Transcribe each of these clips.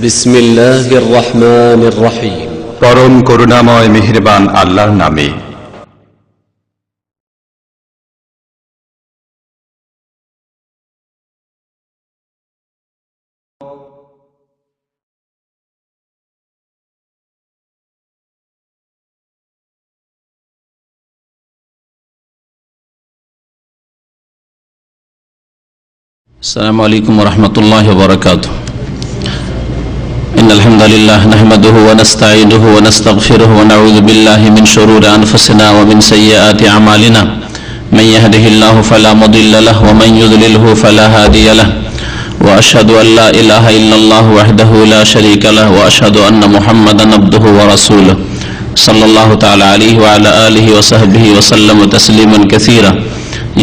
বিসমিল্লাহির রহমানির রহিম। পরম করুণাময় মেহেরবান আল্লাহর নামে। السلام عليكم ورحمة الله وبركاته. إن الحمد لله نحمده ونستعينه ونستغفره ونعوذ بالله من شرور أنفسنا ومن سيئات أعمالنا. من يهده الله فلا مضل له ومن يضلله فلا هادي له. وأشهد أن لا إله إلا الله وحده لا شريك له وأشهد أن محمدا عبده ورسوله صلى الله تعالى عليه وعلى آله وصحبه وسلم تسليما كثيرا.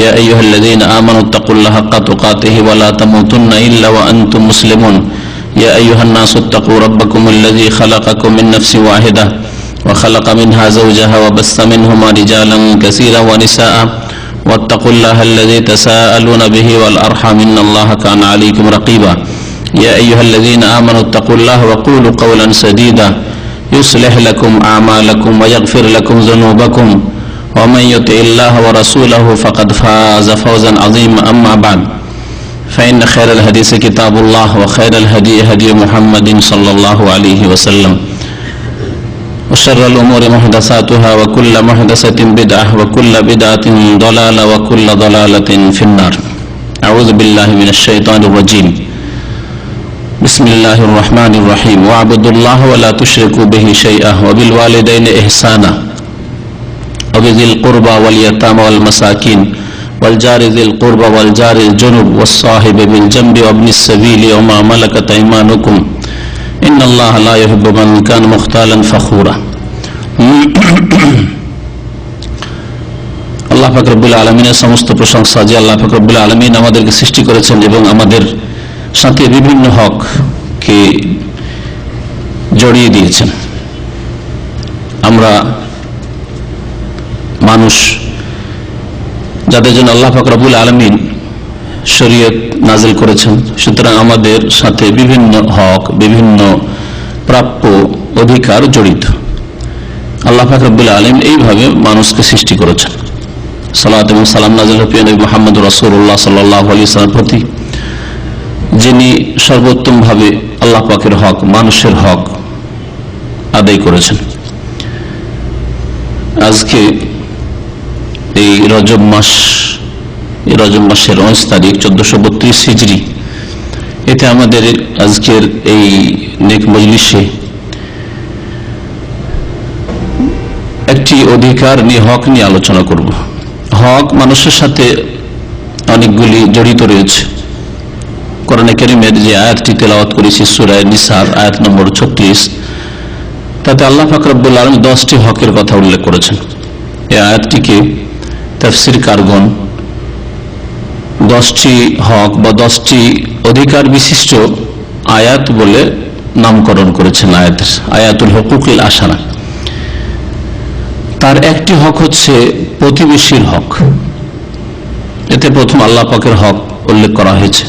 يا أيها الذين آمنوا اتقوا الله حق تقاته ولا تموتن إلا وأنتم مسلمون. يا أيها الناس اتقوا ربكم الذي خلقكم من نفس واحدة وخلق منها زوجها وبث منهما رجالا كثيرا ونساء واتقوا الله الذي تساءلون به والأرحام إن الله كان عليكم رقيبا. يا أيها الذين آمنوا اتقوا الله وقولوا قولا سديدا يصلح لكم أعمالكم ويغفر لكم ذنوبكم ومن يطع الله ورسوله فقد فاز فوزا عظيما. أما بعد فإن خير الحديث كتاب الله وخير الهدي هدي محمد صلى الله عليه وسلم وشر الأمور محدثاتها وكل محدثة بدعة وكل بدعة ضلالة وكل ضلالة في النار. أعوذ بالله من الشيطان الرجيم. بسم الله الرحمن الرحيم. واعبدوا الله ولا تشركوا به شيئا وبالوالدين إحسانا وبذي القربى واليتامى والمساكين والجار ذي القربى والجار الجنب والصاحب بالجنب وابن السبيل وما ملكت أيمانكم إن الله لا يحب من كان مختالا فخورا. আল্লাহ পাক রব্বুল আলামিনের সমস্ত প্রশংসা যে আল্লাহ পাক রব্বুল আলামিন আমাদেরকে সৃষ্টি করেছেন এবং আমাদের সাথে বিভিন্ন হককে জড়িয়ে দিয়েছেন। আমরা মানুষ যাদের জন্য আল্লাহ পাক রব্বুল আলামিন শরীয়ত নাজিল করেছেন, সুতরাং আমাদের সাথে বিভিন্ন হক, বিভিন্ন প্রাপ্য অধিকার জড়িত। আল্লাহ পাক রব্বুল আলামিন এইভাবে মানুষকে সৃষ্টি করেছেন। সালাত এবং সালাম নাজিল হোক নবী মুহাম্মদ রাসূলুল্লাহ সাল্লাল্লাহু আলাইহি ওয়াসাল্লামের প্রতি, যিনি সর্বোত্তম ভাবে আল্লাহ পাকের হক, মানুষের হক আদায় করেছেন। আজকে এই রজব মাসের 19 তারিখ 1432 হিজরি, এতে আমাদের আজকের এই নেক মজলিসে একটি অধিকার নিয়ে, হক নিয়ে আলোচনা করব। হক মানুষের সাথে অনেকগুলি জড়িত রয়েছে। কোরআনে কারীমের যে আয়াতটি তেলাওয়াত করেছি সূরা নিসার আয়াত নম্বর 36, তাতে আল্লাহ পাক রব্বুল আলামিন 10টি হকের কথা উল্লেখ করেছেন। এই আয়াতটিকে তাফসীর কারগণ 10টি হক বা 10টি অধিকার বিশিষ্ট আয়াত বলে নামকরণ করেছেন। আয়াতুল হুকুকিল আশারা। তার একটি হক হচ্ছে প্রতিবেশীর হক। এতে প্রথম আল্লাহ পাকের হক উল্লেখ করা হয়েছে,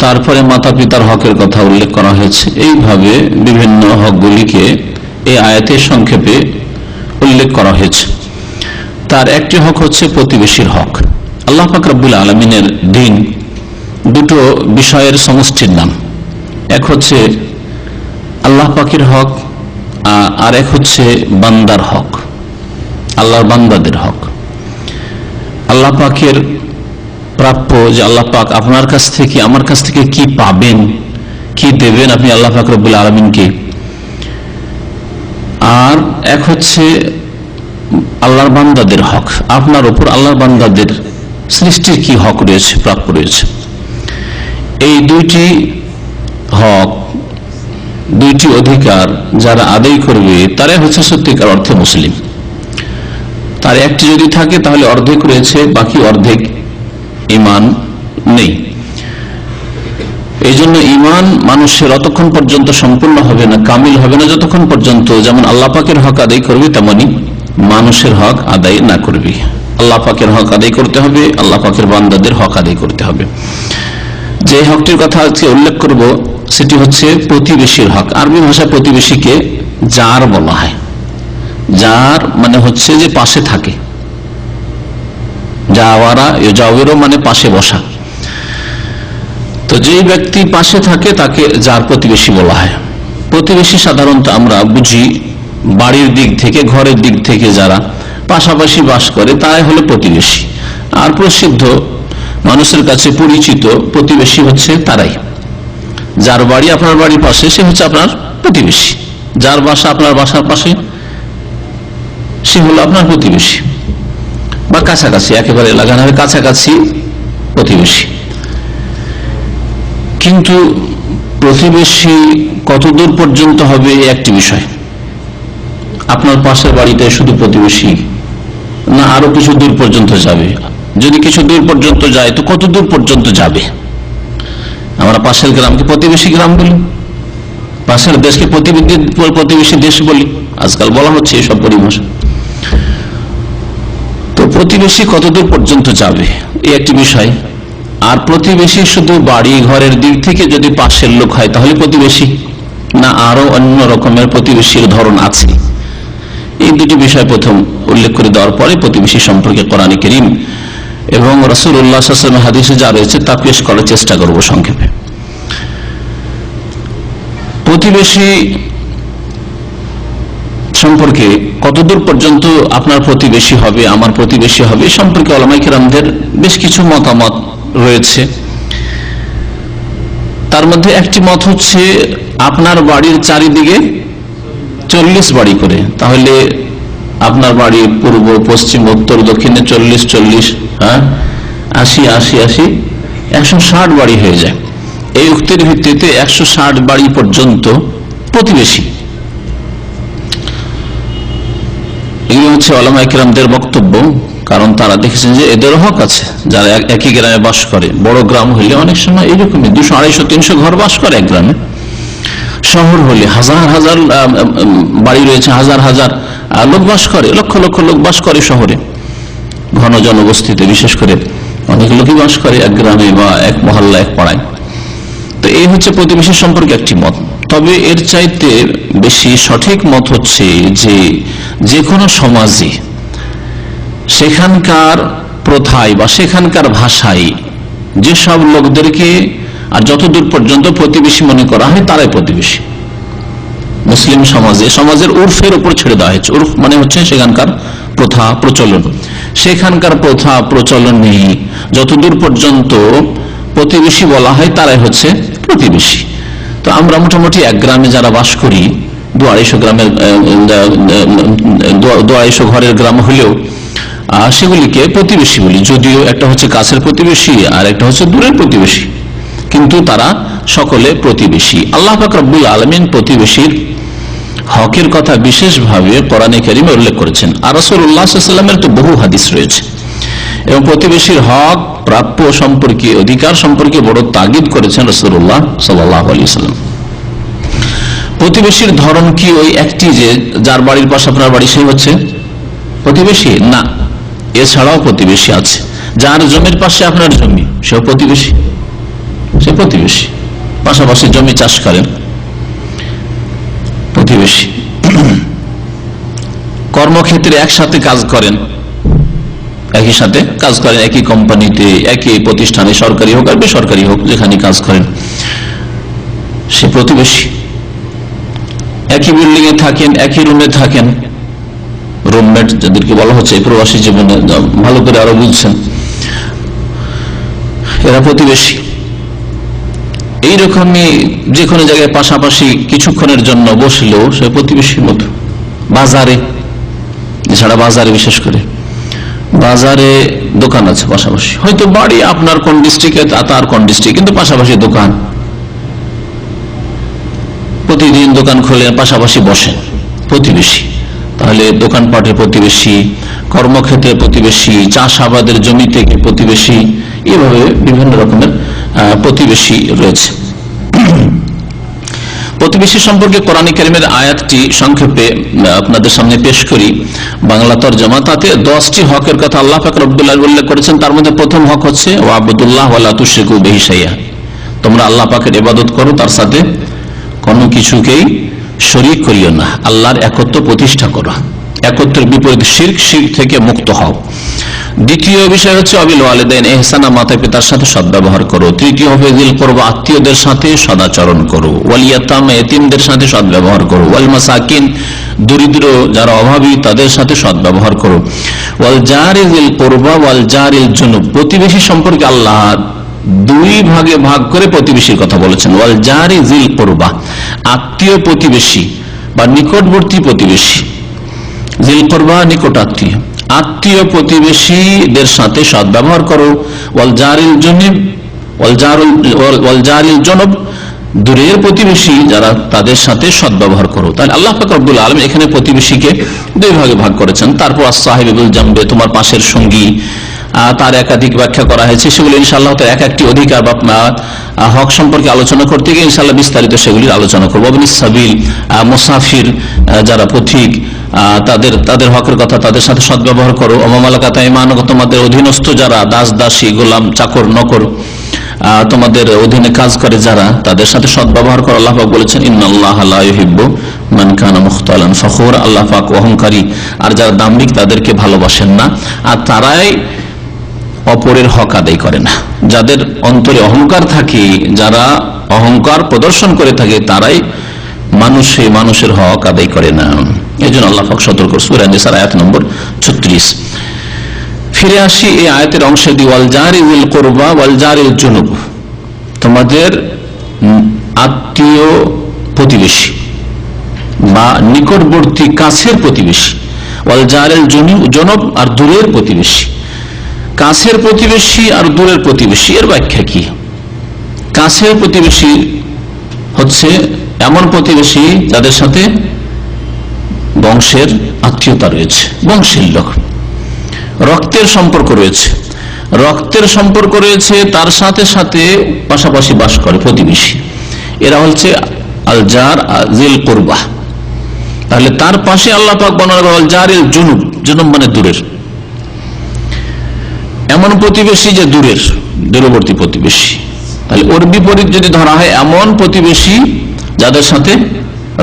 তারপরে মাতা পিতার হকের কথা উল্লেখ করা হয়েছে। এইভাবে বিভিন্ন হকগুলিকে এই আয়াতে সংক্ষেপে উল্লেখ করা হয়েছে। তার একটি হক হচ্ছে প্রতিবেশীর হক। আল্লাহ পাক রব্বুল আলামিনের দ্বীন দুটো বিষয়ের সমষ্টির নাম। এক হচ্ছে আল্লাহ পাকের হক, আর এক হচ্ছে বান্দার হক, আল্লাহর বান্দাদের হক। আল্লাহ পাকের প্রাপ্য যে আল্লাহ পাক আপনার কাছ থেকে, আমার কাছ থেকে কি পাবেন, কি দেবেন আপনি আল্লাহ পাক রব্বুল আলামিনকে। আর এক হচ্ছে আল্লাহর বান্দাদের হক, আপনার উপর আল্লাহর বান্দাদের সৃষ্টির কি হক রয়েছে, প্রাপ্য রয়েছে। এই দুইটি হক, দুইটি অধিকার যারা আদায় করবে তারাই হচ্ছে সত্যিকার অর্থে মুসলিম। তার একটি যদি থাকে তাহলে অর্ধেক রয়েছে, বাকি অর্ধেক ঈমান নেই। এই জন্য ঈমান মানুষের অতক্ষণ পর্যন্ত সম্পূর্ণ হবে না, কামিল হবে না, যতক্ষণ পর্যন্ত যেমন আল্লাহ পাকের হক আদায় করবে তেমনি মানুষের হক আদায় না করবে। আল্লাহ পাকের হক আদায় করতে হবে, আল্লাহ পাকের বান্দাদের হক আদায় করতে হবে। যে হকটির কথা আজকে উল্লেখ করব সেটি হচ্ছে প্রতিবেশীর হক। আরবি ভাষায় প্রতিবেশীকে জার বলা হয়। জার মানে হচ্ছে যে পাশে থাকে, জাওয়ারা মানে পাশে বসা। তো যেই ব্যক্তি পাশে থাকে তাকে জার প্রতিবেশী বলা হয়। প্রতিবেশী সাধারণত আমরা বুঝি বাড়ির দিক থেকে, ঘরের দিক থেকে যারা পাশাপাশি বাস করে তারাই হলো প্রতিবেশী। আর প্রসিদ্ধ মানুষের কাছে পরিচিত প্রতিবেশী হচ্ছে তারাই, যার বাড়ি আপনার বাড়ির পাশে সে হচ্ছে আপনার প্রতিবেশী, যার বাসা আপনার বাসার পাশে সে হলো আপনার প্রতিবেশী, বা কাছাকাছি, একেবারে লাগানো হবে কাছাকাছি প্রতিবেশী। কিন্তু প্রতিবেশী কতদূর পর্যন্ত হবে একটি বিষয়। আপনার পাশের বাড়িটাই শুধু প্রতিবেশী, না আরো কিছু দূর পর্যন্ত যাবে? যদি কিছু দূর পর্যন্ত যায় তো কত দূর পর্যন্ত যাবে? আমরা পাশের গ্রামকে প্রতিবেশী গ্রাম বলি, পাশের দেশকে প্রতিবেশী দেশ বলি, আজকাল বলা হচ্ছে এসব পরিভাষা। তো প্রতিবেশী কতদূর পর্যন্ত যাবে এই একটি বিষয়। আর প্রতিবেশী শুধু বাড়ি ঘরের দিক থেকে যদি পাশের লোক হয় তাহলে প্রতিবেশী, না আরো অন্য রকমের প্রতিবেশীর ধরন আছে? এই দুটি বিষয় প্রথম উল্লেখ করে দেওয়ার পরে প্রতিবেশী সম্পর্কে কোরআন কারীম এবং রাসূলুল্লাহ সাল্লাল্লাহু আলাইহি ওয়াসাল্লামের হাদিসে যা রয়েছে তা পেশ করার চেষ্টা করব সংক্ষেপে। প্রতিবেশী সম্পর্কে কতদূর পর্যন্ত আপনার প্রতিবেশী হবে, আমার প্রতিবেশী হবে, সম্পর্কে উলামায়ে কেরামদের বেশ কিছু মতামত রয়েছে। তার মধ্যে একটি মত হচ্ছে আপনার বাড়ির চারিদিকে 40 বাড়ি করে, তাহলে আপনার বাড়ি পূর্ব পশ্চিম উত্তর দক্ষিণে 40, 80, 160 বাড়ি হয়ে যায়। এই উক্তির ভিত্তিতে 160 বাড়ি পর্যন্ত প্রতিবেশী। এগুলো হচ্ছে উলামায়ে কেরামদের বক্তব্য, কারণ তারা দেখেছেন যে এদের হক আছে। যারা একই গ্রামে বাস করে, বড় গ্রাম হইলে অনেক সময় এইরকমই 200, 250, 300 ঘর বাস করে এক গ্রামে। শহর হলে হাজার হাজার বাড়ি রয়েছে, হাজার হাজার লোক বাস করে, লক্ষ লক্ষ লোক বাস করে শহরে, ঘন জনবস্তিতে বিশেষ করে অনেক লোকই বাস করে এক গ্রামে বা এক মহল্লা, এক পাড়ায়। তো এই হচ্ছে প্রতিবেশী সম্পর্কে একটি মত। তবে এর চাইতে বেশি সঠিক মত হচ্ছে যে কোনো সমাজে সেখানকার প্রথায় বা সেখানকার ভাষায় যেসব লোকদেরকে আর যতদূর পর্যন্ত প্রতিবেশী মনে করা হয় তারাই প্রতিবেশী। মুসলিম সমাজের উর্ফের উপর ছেড়ে দেওয়া হয়েছে। উর্ফ মানে হচ্ছে সেখানকার প্রথা প্রচলন, সেখানকার প্রথা প্রচলনে যতদূর পর্যন্ত প্রতিবেশী বলা হয় তারাই হচ্ছে প্রতিবেশী। তো আমরা মোটামুটি এক গ্রামে যারা বাস করি, 200-250 ঘরের গ্রাম হলেও সেগুলিকে প্রতিবেশী বলি, যদিও একটা হচ্ছে কাছের প্রতিবেশী আর একটা হচ্ছে দূরের প্রতিবেশী, কিন্তু তারা সকলে প্রতিবেশী। আল্লাহ পাক রব্বুল আলামিন প্রতিবেশীর হকের কথা বিশেষভাবে কোরআনে কারীমে উল্লেখ করেছেন, আর রাসূলুল্লাহ সাল্লাল্লাহু আলাইহি ওয়াসাল্লামের তো বহু হাদিস রয়েছে। এবং প্রতিবেশীর হক প্রাপ্য সম্পর্কে, অধিকার সম্পর্কে বড় তাগিদ করেছেন রাসূলুল্লাহ সাল্লাল্লাহু আলাইহি ওয়াসাল্লাম। প্রতিবেশীর ধরন কি ওই একটি যে যার বাড়ির পাশে আপনার বাড়ি সেই হচ্ছে প্রতিবেশী? না, এছাড়াও প্রতিবেশী আছে। যার জমির পাশে আপনার জমি সেও প্রতিবেশী, সে প্রতিবেশী, পাশাপাশি জমি চাষ করেন, প্রতিবেশী। কর্মক্ষেত্রে একসাথে কাজ করেন, একই সাথে কাজ করেন, একই কোম্পানিতে, একই প্রতিষ্ঠানে, সরকারি হোক আর বেসরকারি হোক, যেখানে কাজ করেন সে প্রতিবেশী। একই বিল্ডিং এ থাকেন, একই রুমে থাকেন, রুমমেট যাদেরকে বলা হচ্ছে প্রবাসী জীবনে ভালো করে আরো বুঝছেন, এরা প্রতিবেশী। এইরকমই যে কোনো জায়গায় পাশাপাশি কিছুক্ষণের জন্য বসলেও সে প্রতিবেশীর মতো। বাজারে, এছাড়া বাজারে, বিশেষ করে বাজারে দোকান আছে পাশাপাশি, হয়তো বাড়ি আপনার কোন ডিস্ট্রিক্টে তার কোন ডিস্ট্রিক্ট, কিন্তু পাশাপাশি দোকান, প্রতিদিন দোকান খোলে, পাশাপাশি বসে, প্রতিবেশী। তাহলে দোকানপাটের প্রতিবেশী, কর্মক্ষেত্রে প্রতিবেশী, চাষাবাদের জমি থেকে প্রতিবেশী, এভাবে বিভিন্ন রকমের প্রতিবেশী রয়েছে। প্রতিবেশী সম্পর্কে কোরআন কারীমের আয়াতটি সংক্ষেপে আপনাদের সামনে পেশ করি, বাংলা তরজমা। তাতে 10টি হকের কথা আল্লাহ পাক রব্বুল আলামিন উল্লেখ করেছেন। তার মধ্যে প্রথম হক হচ্ছে ওয়াবুদুল্লাহ ওয়া লা তুশরিকু বিহি শাইআ, তোমরা আল্লাহ পাকের ইবাদত করো, তার সাথে কোনো কিছুকেই শরীক করিও না, আল্লাহর একত্ব প্রতিষ্ঠা করো, একত্রের বিপরীত শিরক, শিরক থেকে মুক্ত হও। দ্বিতীয় বিষয় হচ্ছে অবিল ওয়ালিদাইন ইহসানা, মাতা পিতার সাথে সদ্ব্যবহার করো। তৃতীয় হবে যিল কুরবা, আত্মীয়দের সাথে সদাচরণ করো। ওয়াল ইয়াতামা, এতিমদের সাথে সদ্ব্যবহার করো। ওয়াল মাসাকিন, দরিদ্র যারা অভাবী তাদের সাথে সদ্ব্যবহার করো। ওয়াল জারি যিল কুরবা ওয়াল জারিল জুনুব, প্রতিবেশী সম্পর্কে আল্লাহ দুই ভাগে ভাগ করে প্রতিবেশীর কথা বলেছেন। ওয়াল জারি যিল কুরবা, আত্মীয় প্রতিবেশী বা নিকটবর্তী প্রতিবেশী। যিল কুরবা নিকট আত্মীয়, আত্মীয় প্রতিবেশীদের সাথে সদ্ব্যবহার করো। ওয়াল জারিল জুনুব ওয়াল জারিল জুনুব, দূরের প্রতিবেশী যারা তাদের সাথে সদ্ব্যবহার করো। তাহলে আল্লাহ পাক রব্বুল আলামিন এখানে প্রতিবেশীকে দুই ভাগে ভাগ করেছেন। তারপর as-সাহিবুল জামবে, তোমার পাশের সঙ্গী, তার একাধিক ব্যাখ্যা করা হয়েছে। সেগুলো ইনশাআল্লাহ তো এক একটি অধিকার বা হক সম্পর্কে আলোচনা করতে গিয়ে ইনশাআল্লাহ বিস্তারিত সেগুলির আলোচনা করবো। ইবনিস সাবিল, মুসাফির যারা পথিক, তাদের হকের কথা, তাদের সাথে সদ্ব্যবহার করো। ওমামালাকাত আইমানুকুম, তোমাদের অধীনস্থ যারা দাস দাসী, গোলাম, চাকর, নকর, তোমাদের অধীনে কাজ করে যারা, তাদের সাথে সদ্ব্যবহার করো। আল্লাহ পাক বলেছেন ইন্নাল্লাহা লা ইউহিব্বু মান কানা মুখতালান ফখুরা, আল্লাহ পাক অহংকারী আর যারা দাম্ভিক তাদেরকে ভালোবাসেন না। আর তারাই অপরের হক আদায় করে না। যাদের অন্তরে অহংকার থাকে, যারা অহংকার প্রদর্শন করে থাকে, তারাই মানুষের হক আদায় করে না। এই জন্য আল্লাহ পাক সতর্ক। সূরা নিসার আয়াত নম্বর 36। ফিরে আসি এই আয়াতের অংশে দি, ওয়াল জারি যিল কুরবা ওয়াল জারিল জুনুব, তোমাদের আত্মীয় প্রতিবেশী বা নিকটবর্তী কাছের প্রতিবেশী। ওয়াল জারিল জুনুব, আর দূরের প্রতিবেশী। কাছের প্রতিবেশী আর দূরের প্রতিবেশী, এর ব্যাখ্যা কি? কাছের প্রতিবেশী হচ্ছে এমন প্রতিবেশী যাদের সাথে বংশের আত্মীয়তা রয়েছে, বংশের লোক, রক্তের সম্পর্ক রয়েছে, তার সাথে সাথে পাশাপাশি বাস করে প্রতিবেশী। এরা হচ্ছে আল জার যিল কুরবা। তাহলে তার পাশে আল্লাহ পাক বর্ণনা করেন আল জারিল জুনুব, জুনুব মানে দূরের, এমন প্রতিবেশী যে দূরবর্তী প্রতিবেশী। তাহলে ওর বিপরীত যদি ধরা হয়, এমন প্রতিবেশী যাদের সাথে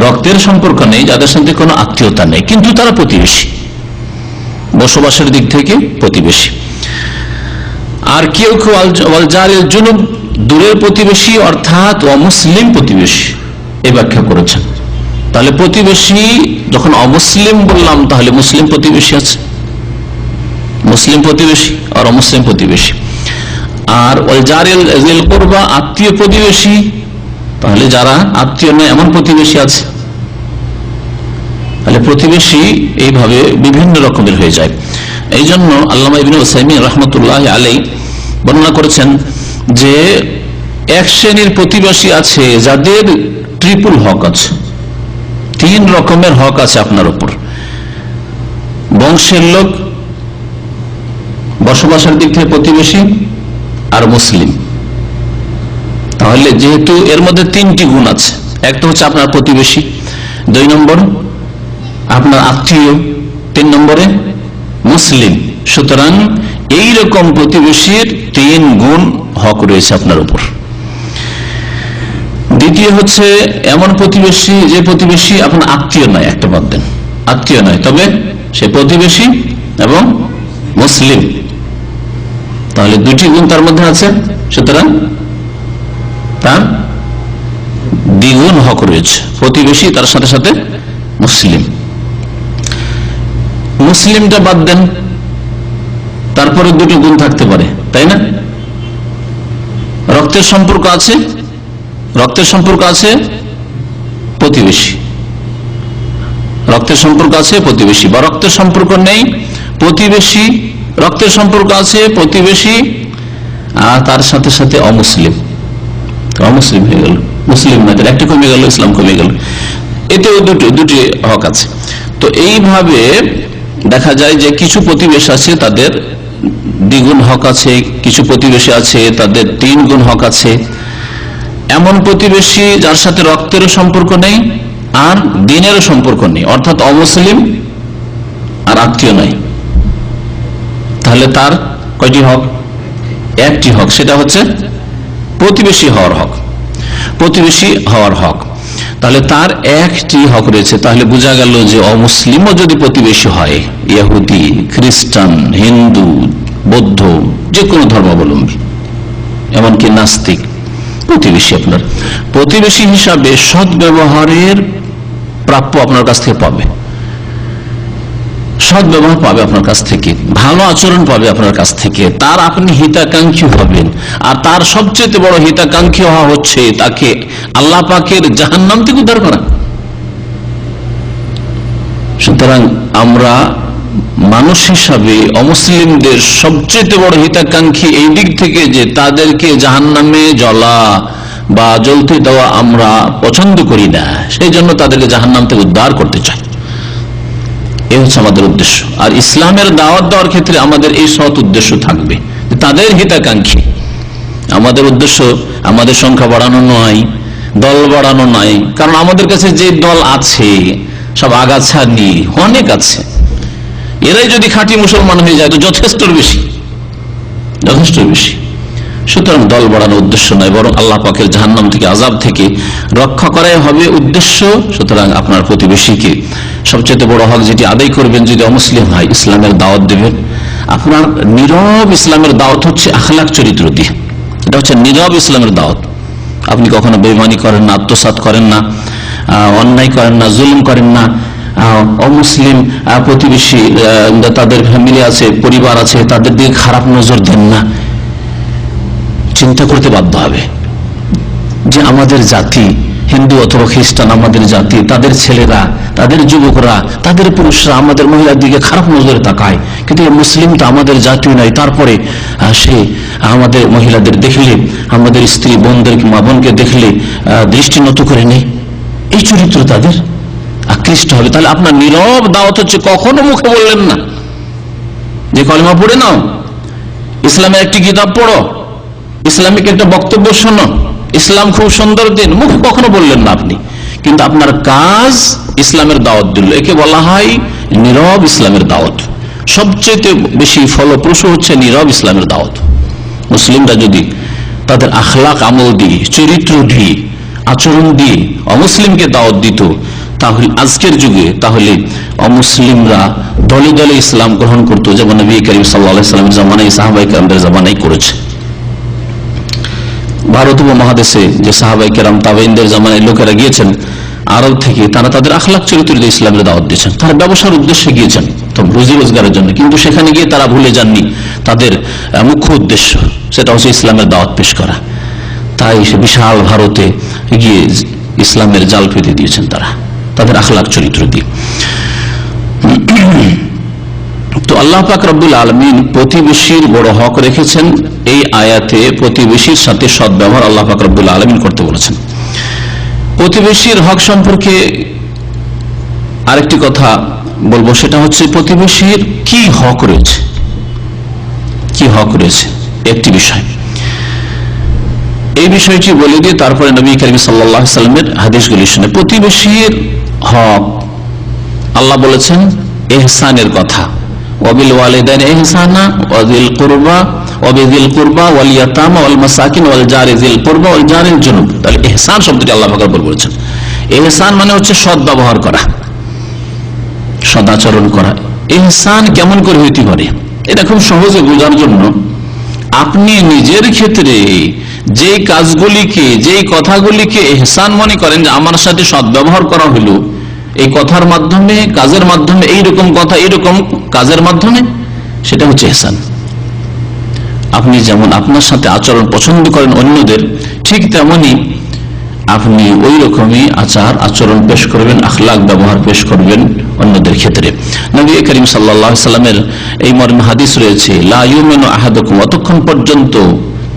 রক্তের সম্পর্ক নেই, যাদের সাথে কোনো আত্মীয়তা নেই, কিন্তু তারা প্রতিবেশী, বসবাসের দিক থেকে প্রতিবেশী। আর কেউ কেউ আল জারিল জুনুব, দূরের প্রতিবেশী অর্থাৎ অমুসলিম প্রতিবেশী, এই ব্যাখ্যা করেছেন। তাহলে প্রতিবেশী যখন অমুসলিম বললাম, তাহলে মুসলিম প্রতিবেশী আছে, মুসলিম প্রতিবেশী আর অমুসলিম প্রতিবেশী। আর ওয়াল জারিল যিল কুরবা, আত্মীয় প্রতিবেশী, তাহলে যারা আত্মীয় নয় এমন প্রতিবেশী আছে। তাহলে প্রতিবেশী এইভাবে বিভিন্ন রকমের হয়ে যায়। এই জন্য আল্লামা ইবনে উসাইমিন রাহমাতুল্লাহ আলাইহি বর্ণনা করেছেন যে এক শ্রেণীর প্রতিবেশী আছে যাদের ট্রিপল হক আছে, তিন রকমের হক আছে আপনার উপর। বংশের লোক, বসবাসের দিক থেকে প্রতিবেশী, আর মুসলিম। তাহলে যেহেতু এর মধ্যে তিনটি গুণ আছে, একটা হচ্ছে আপনার প্রতিবেশী, 2 নম্বর আপনার আত্মীয়, 3 নম্বরে মুসলিম। সুতরাং এইরকম প্রতিবেশীর 3 গুণ হক রয়েছে আপনার উপর। দ্বিতীয় হচ্ছে এমন প্রতিবেশী যে প্রতিবেশী আপনার আত্মীয় নয়, একটা বাদ দেন, আত্মীয় নয়, তবে সে প্রতিবেশী এবং মুসলিম। তাহলে 2টি গুণ তার মধ্যে আছে, সুতরাং তার দ্বিগুণ হক রয়েছে, প্রতিবেশী তার সাথে সাথে মুসলিম। মুসলিমটা বাদ দেন, তারপরে 2টি গুণ থাকতে পারে, তাই না? রক্তের সম্পর্ক আছে, প্রতিবেশী, রক্তের সম্পর্ক আছে প্রতিবেশী, বা রক্তের সম্পর্ক নেই প্রতিবেশী, রক্তের সম্পর্ক আছে প্রতিবেশী, আর তার সাথে সাথে অমুসলিম, অমুসলিম হয়ে গেল, মুসলিম না, একটা কমে গেল, ইসলাম কমে গেল। এতেও দুটি হক আছে। তো এইভাবে দেখা যায় যে কিছু প্রতিবেশী আছে তাদের দ্বিগুণ হক আছে, কিছু প্রতিবেশী আছে তাদের 3 গুণ হক আছে। এমন প্রতিবেশী যার সাথে রক্তেরও সম্পর্ক নেই আর দিনেরও সম্পর্ক নেই, অর্থাৎ অমুসলিম আর আত্মীয় নাই, তাহলে তার কয়টি হক? একটি হক, সেটা হচ্ছে প্রতিবেশী হওয়ার হক, প্রতিবেশী হওয়ার হক। তাহলে তার একটি হক রয়েছে। তাহলে বোঝা গেল যে অমুসলিমও যদি প্রতিবেশী হয়, ইহুদি, খ্রিস্টান, হিন্দু, বৌদ্ধ, যে কোনো ধর্মাবলম্বী, এমনকি নাস্তিক, প্রতিবেশী আপনার প্রতিবেশী হিসাবে সদ্ব্যবহারের প্রাপ্য আপনার কাছ থেকে পাবে, সদ্ব্যবহার পাবে আপনার কাছ থেকে, ভালো আচরণ পাবে আপনার কাছ থেকে, তার আপনি হিতাকাঙ্ক্ষী হবেন। আর তার সবচেয়ে বড় হিতাকাঙ্ক্ষী হওয়া হচ্ছে তাকে আল্লাহ পাকের জাহান্নাম থেকে উদ্ধার করা। সুতরাং আমরা মানুষ হিসাবে অমুসলিমদের সবচেয়ে বড় হিতাকাঙ্ক্ষী এই দিক থেকে যে তাদেরকে জাহান্নামে জ্বলা বা জ্বলতে দেওয়া আমরা পছন্দ করি না, সেই জন্য তাদেরকে জাহান্নাম থেকে উদ্ধার করতে চাই। এই হচ্ছে আমাদের উদ্দেশ্য। আর ইসলামের দাওয়াত দেওয়ার ক্ষেত্রে আমাদের এই সৎ উদ্দেশ্য থাকবে, তাদের হিতাকাঙ্ক্ষী। আমাদের উদ্দেশ্য আমাদের সংখ্যা বাড়ানো নয়, দল বাড়ানো নয়। কারণ আমাদের কাছে যে দল আছে সব আগাছা নিয়ে অনেক আছে, এরাই যদি খাঁটি মুসলমান হয়ে যায় তো যথেষ্ট বেশি, যথেষ্ট বেশি। সুতরাং দল বাড়ানোর উদ্দেশ্য নয়, বরং আল্লাহ পাকের জাহান্নাম থেকে, আযাব থেকে রক্ষা করাই হবে উদ্দেশ্য। সুতরাং আপনার প্রতিবেশীকে সবচেয়ে বড় হক যেটি আদায় করবেন, যদি অমুসলিম হয়, ইসলামের দাওয়াত দেবেন। আপনার নীরব ইসলামের দাওয়াত হচ্ছে আখলাক চরিত্র দিয়ে, এটা হচ্ছে নীরব ইসলামের দাওয়াত। আপনি কখনো বেঈমানি করেন না, আত্মসাৎ করেন না, অন্যায় করেন না, জুলুম করেন না। অমুসলিম প্রতিবেশী, তাদের ফ্যামিলি আছে, পরিবার আছে, তাদের দিকে খারাপ নজর দেন না। চিন্তা করতে বাধ্য হবে যে আমাদের জাতি, হিন্দু অথবা খ্রিস্টান আমাদের জাতি, তাদের ছেলেরা, তাদের যুবকরা, তাদের পুরুষরা আমাদের মহিলার দিকে খারাপ নজরে তাকায়, কিন্তু মুসলিম তো আমাদের জাতি নয়, তারপরে সে আমাদের মহিলাদের দেখলে, আমাদের স্ত্রী বোনদের, মা বোনকে দেখলে দৃষ্টি নত করে নেই। এই চরিত্র তাদের আকৃষ্ট হবে। তাহলে আপনার নীরব দাওয়াত হচ্ছে কখনো মুখে বললেন না যে কলেমা পড়ে নাও, ইসলামের একটি কিতাব পড়ো, ইসলামিক একটা বক্তব্য শোনো, ইসলাম খুব সুন্দর দিন, মুখে কখনো বললেন না আপনি, কিন্তু আপনার কাজ ইসলামের দাওয়াত দিল। একে বলা হয় নীরব ইসলামের দাওয়াত। সবচেয়ে বেশি ফলপ্রসূ হচ্ছে নীরব ইসলামের দাওয়াত। মুসলিমরা যদি তাদের আখলাক আমল দিয়ে, চরিত্র দিয়ে, আচরণ দিয়ে অমুসলিমকে দাওয়াত দিত, তাহলে আজকের যুগে তাহলে অমুসলিমরা দলে দলে ইসলাম গ্রহণ করতো, যেমন নবী করিম সাল্লাল্লাহু আলাইহি ওয়াসাল্লামের জামানায়, সাহাবায়ে কেরামদের জামানায় করেছে। ভারত উপমহাদেশে যে সাহাবায়ে কেরাম, তাবেঈনদের জামানায় লোকেরা গিয়েছেন আরব থেকে, তারা তাদের আখলাক চরিত্র দিয়ে ইসলামের দাওয়াত দিয়েছেন। তারা ব্যবসার উদ্দেশ্যে গিয়েছেন, তো রুজি রোজগারের জন্য, কিন্তু সেখানে গিয়ে তারা ভুলে যাননি তাদের মুখ্য উদ্দেশ্য, সেটা হচ্ছে ইসলামের দাওয়াত পেশ করা। তাই সে বিশাল ভারতে গিয়ে ইসলামের জাল পেতে দিয়েছেন তারা তাদের আখলাক চরিত্র দিয়ে। তো আল্লাহ পাক রব্বুল আলামিন প্রতিবেশীর বড় হক রেখেছেন। এই আয়াতে প্রতিবেশীর সাথে সদ্ব্যবহার আল্লাহ পাক রব্বুল আলামিন করতে বলেছেন। প্রতিবেশীর হক সম্পর্কে আরেকটি কথা বলবো, সেটা হচ্ছে প্রতিবেশীর কি হক রয়েছে, কি হক রয়েছে, একটি বিষয়। এই বিষয়টি বলে দিয়ে তারপরে নবী করিম সাল্লাল্লাহু আলাইহি ওয়াসাল্লামের হাদিসগুলি শুনে। প্রতিবেশীর হক আল্লাহ বলেছেন ইহসানের কথা, ওয়াবিল ওয়ালিদাইনি ইহসানা ওয়াযিল কুরবা ওয়াবিযিল কুরবা ওয়াল ইয়াতামা ওয়াল মাসাকিন ওয়াল জারি যিল কুরবা ওয়াল জারিল জুনুব। তাহলে ইহসান শব্দটি আল্লাহ পাক বলেছেন। ইহসান মানে হচ্ছে সৎ ব্যবহার করা, সদাচরণ করা। ইহসান কেমন করে হইতে পারে, এটা খুব সহজে বোঝার জন্য আপনি নিজের ক্ষেত্রে যে কাজগুলিকে, যে কথাগুলিকে ইহসান মনে করেন যে আমার সাথে সদ্ব্যবহার করা হলো, এই কথার মাধ্যমে, কাজের মাধ্যমে, এইরকম কথা, এইরকম কাজের মাধ্যমে, সেটা হচ্ছে ইহসান। আপনি যেমন আপনার সাথে আচরণ পছন্দ করেন অন্যদের, ঠিক তেমনি আপনি ওই রকমই আচার আচরণ পেশ করবেন, আখলাক ব্যবহার পেশ করবেন অন্যদের ক্ষেত্রে। নবী করিম সাল্লাল্লাহু আলাইহি ওয়াসাল্লামের এই মর্মে হাদিস রয়েছে, লা ইউমিনু আহাদুকুম, অতক্ষণ পর্যন্ত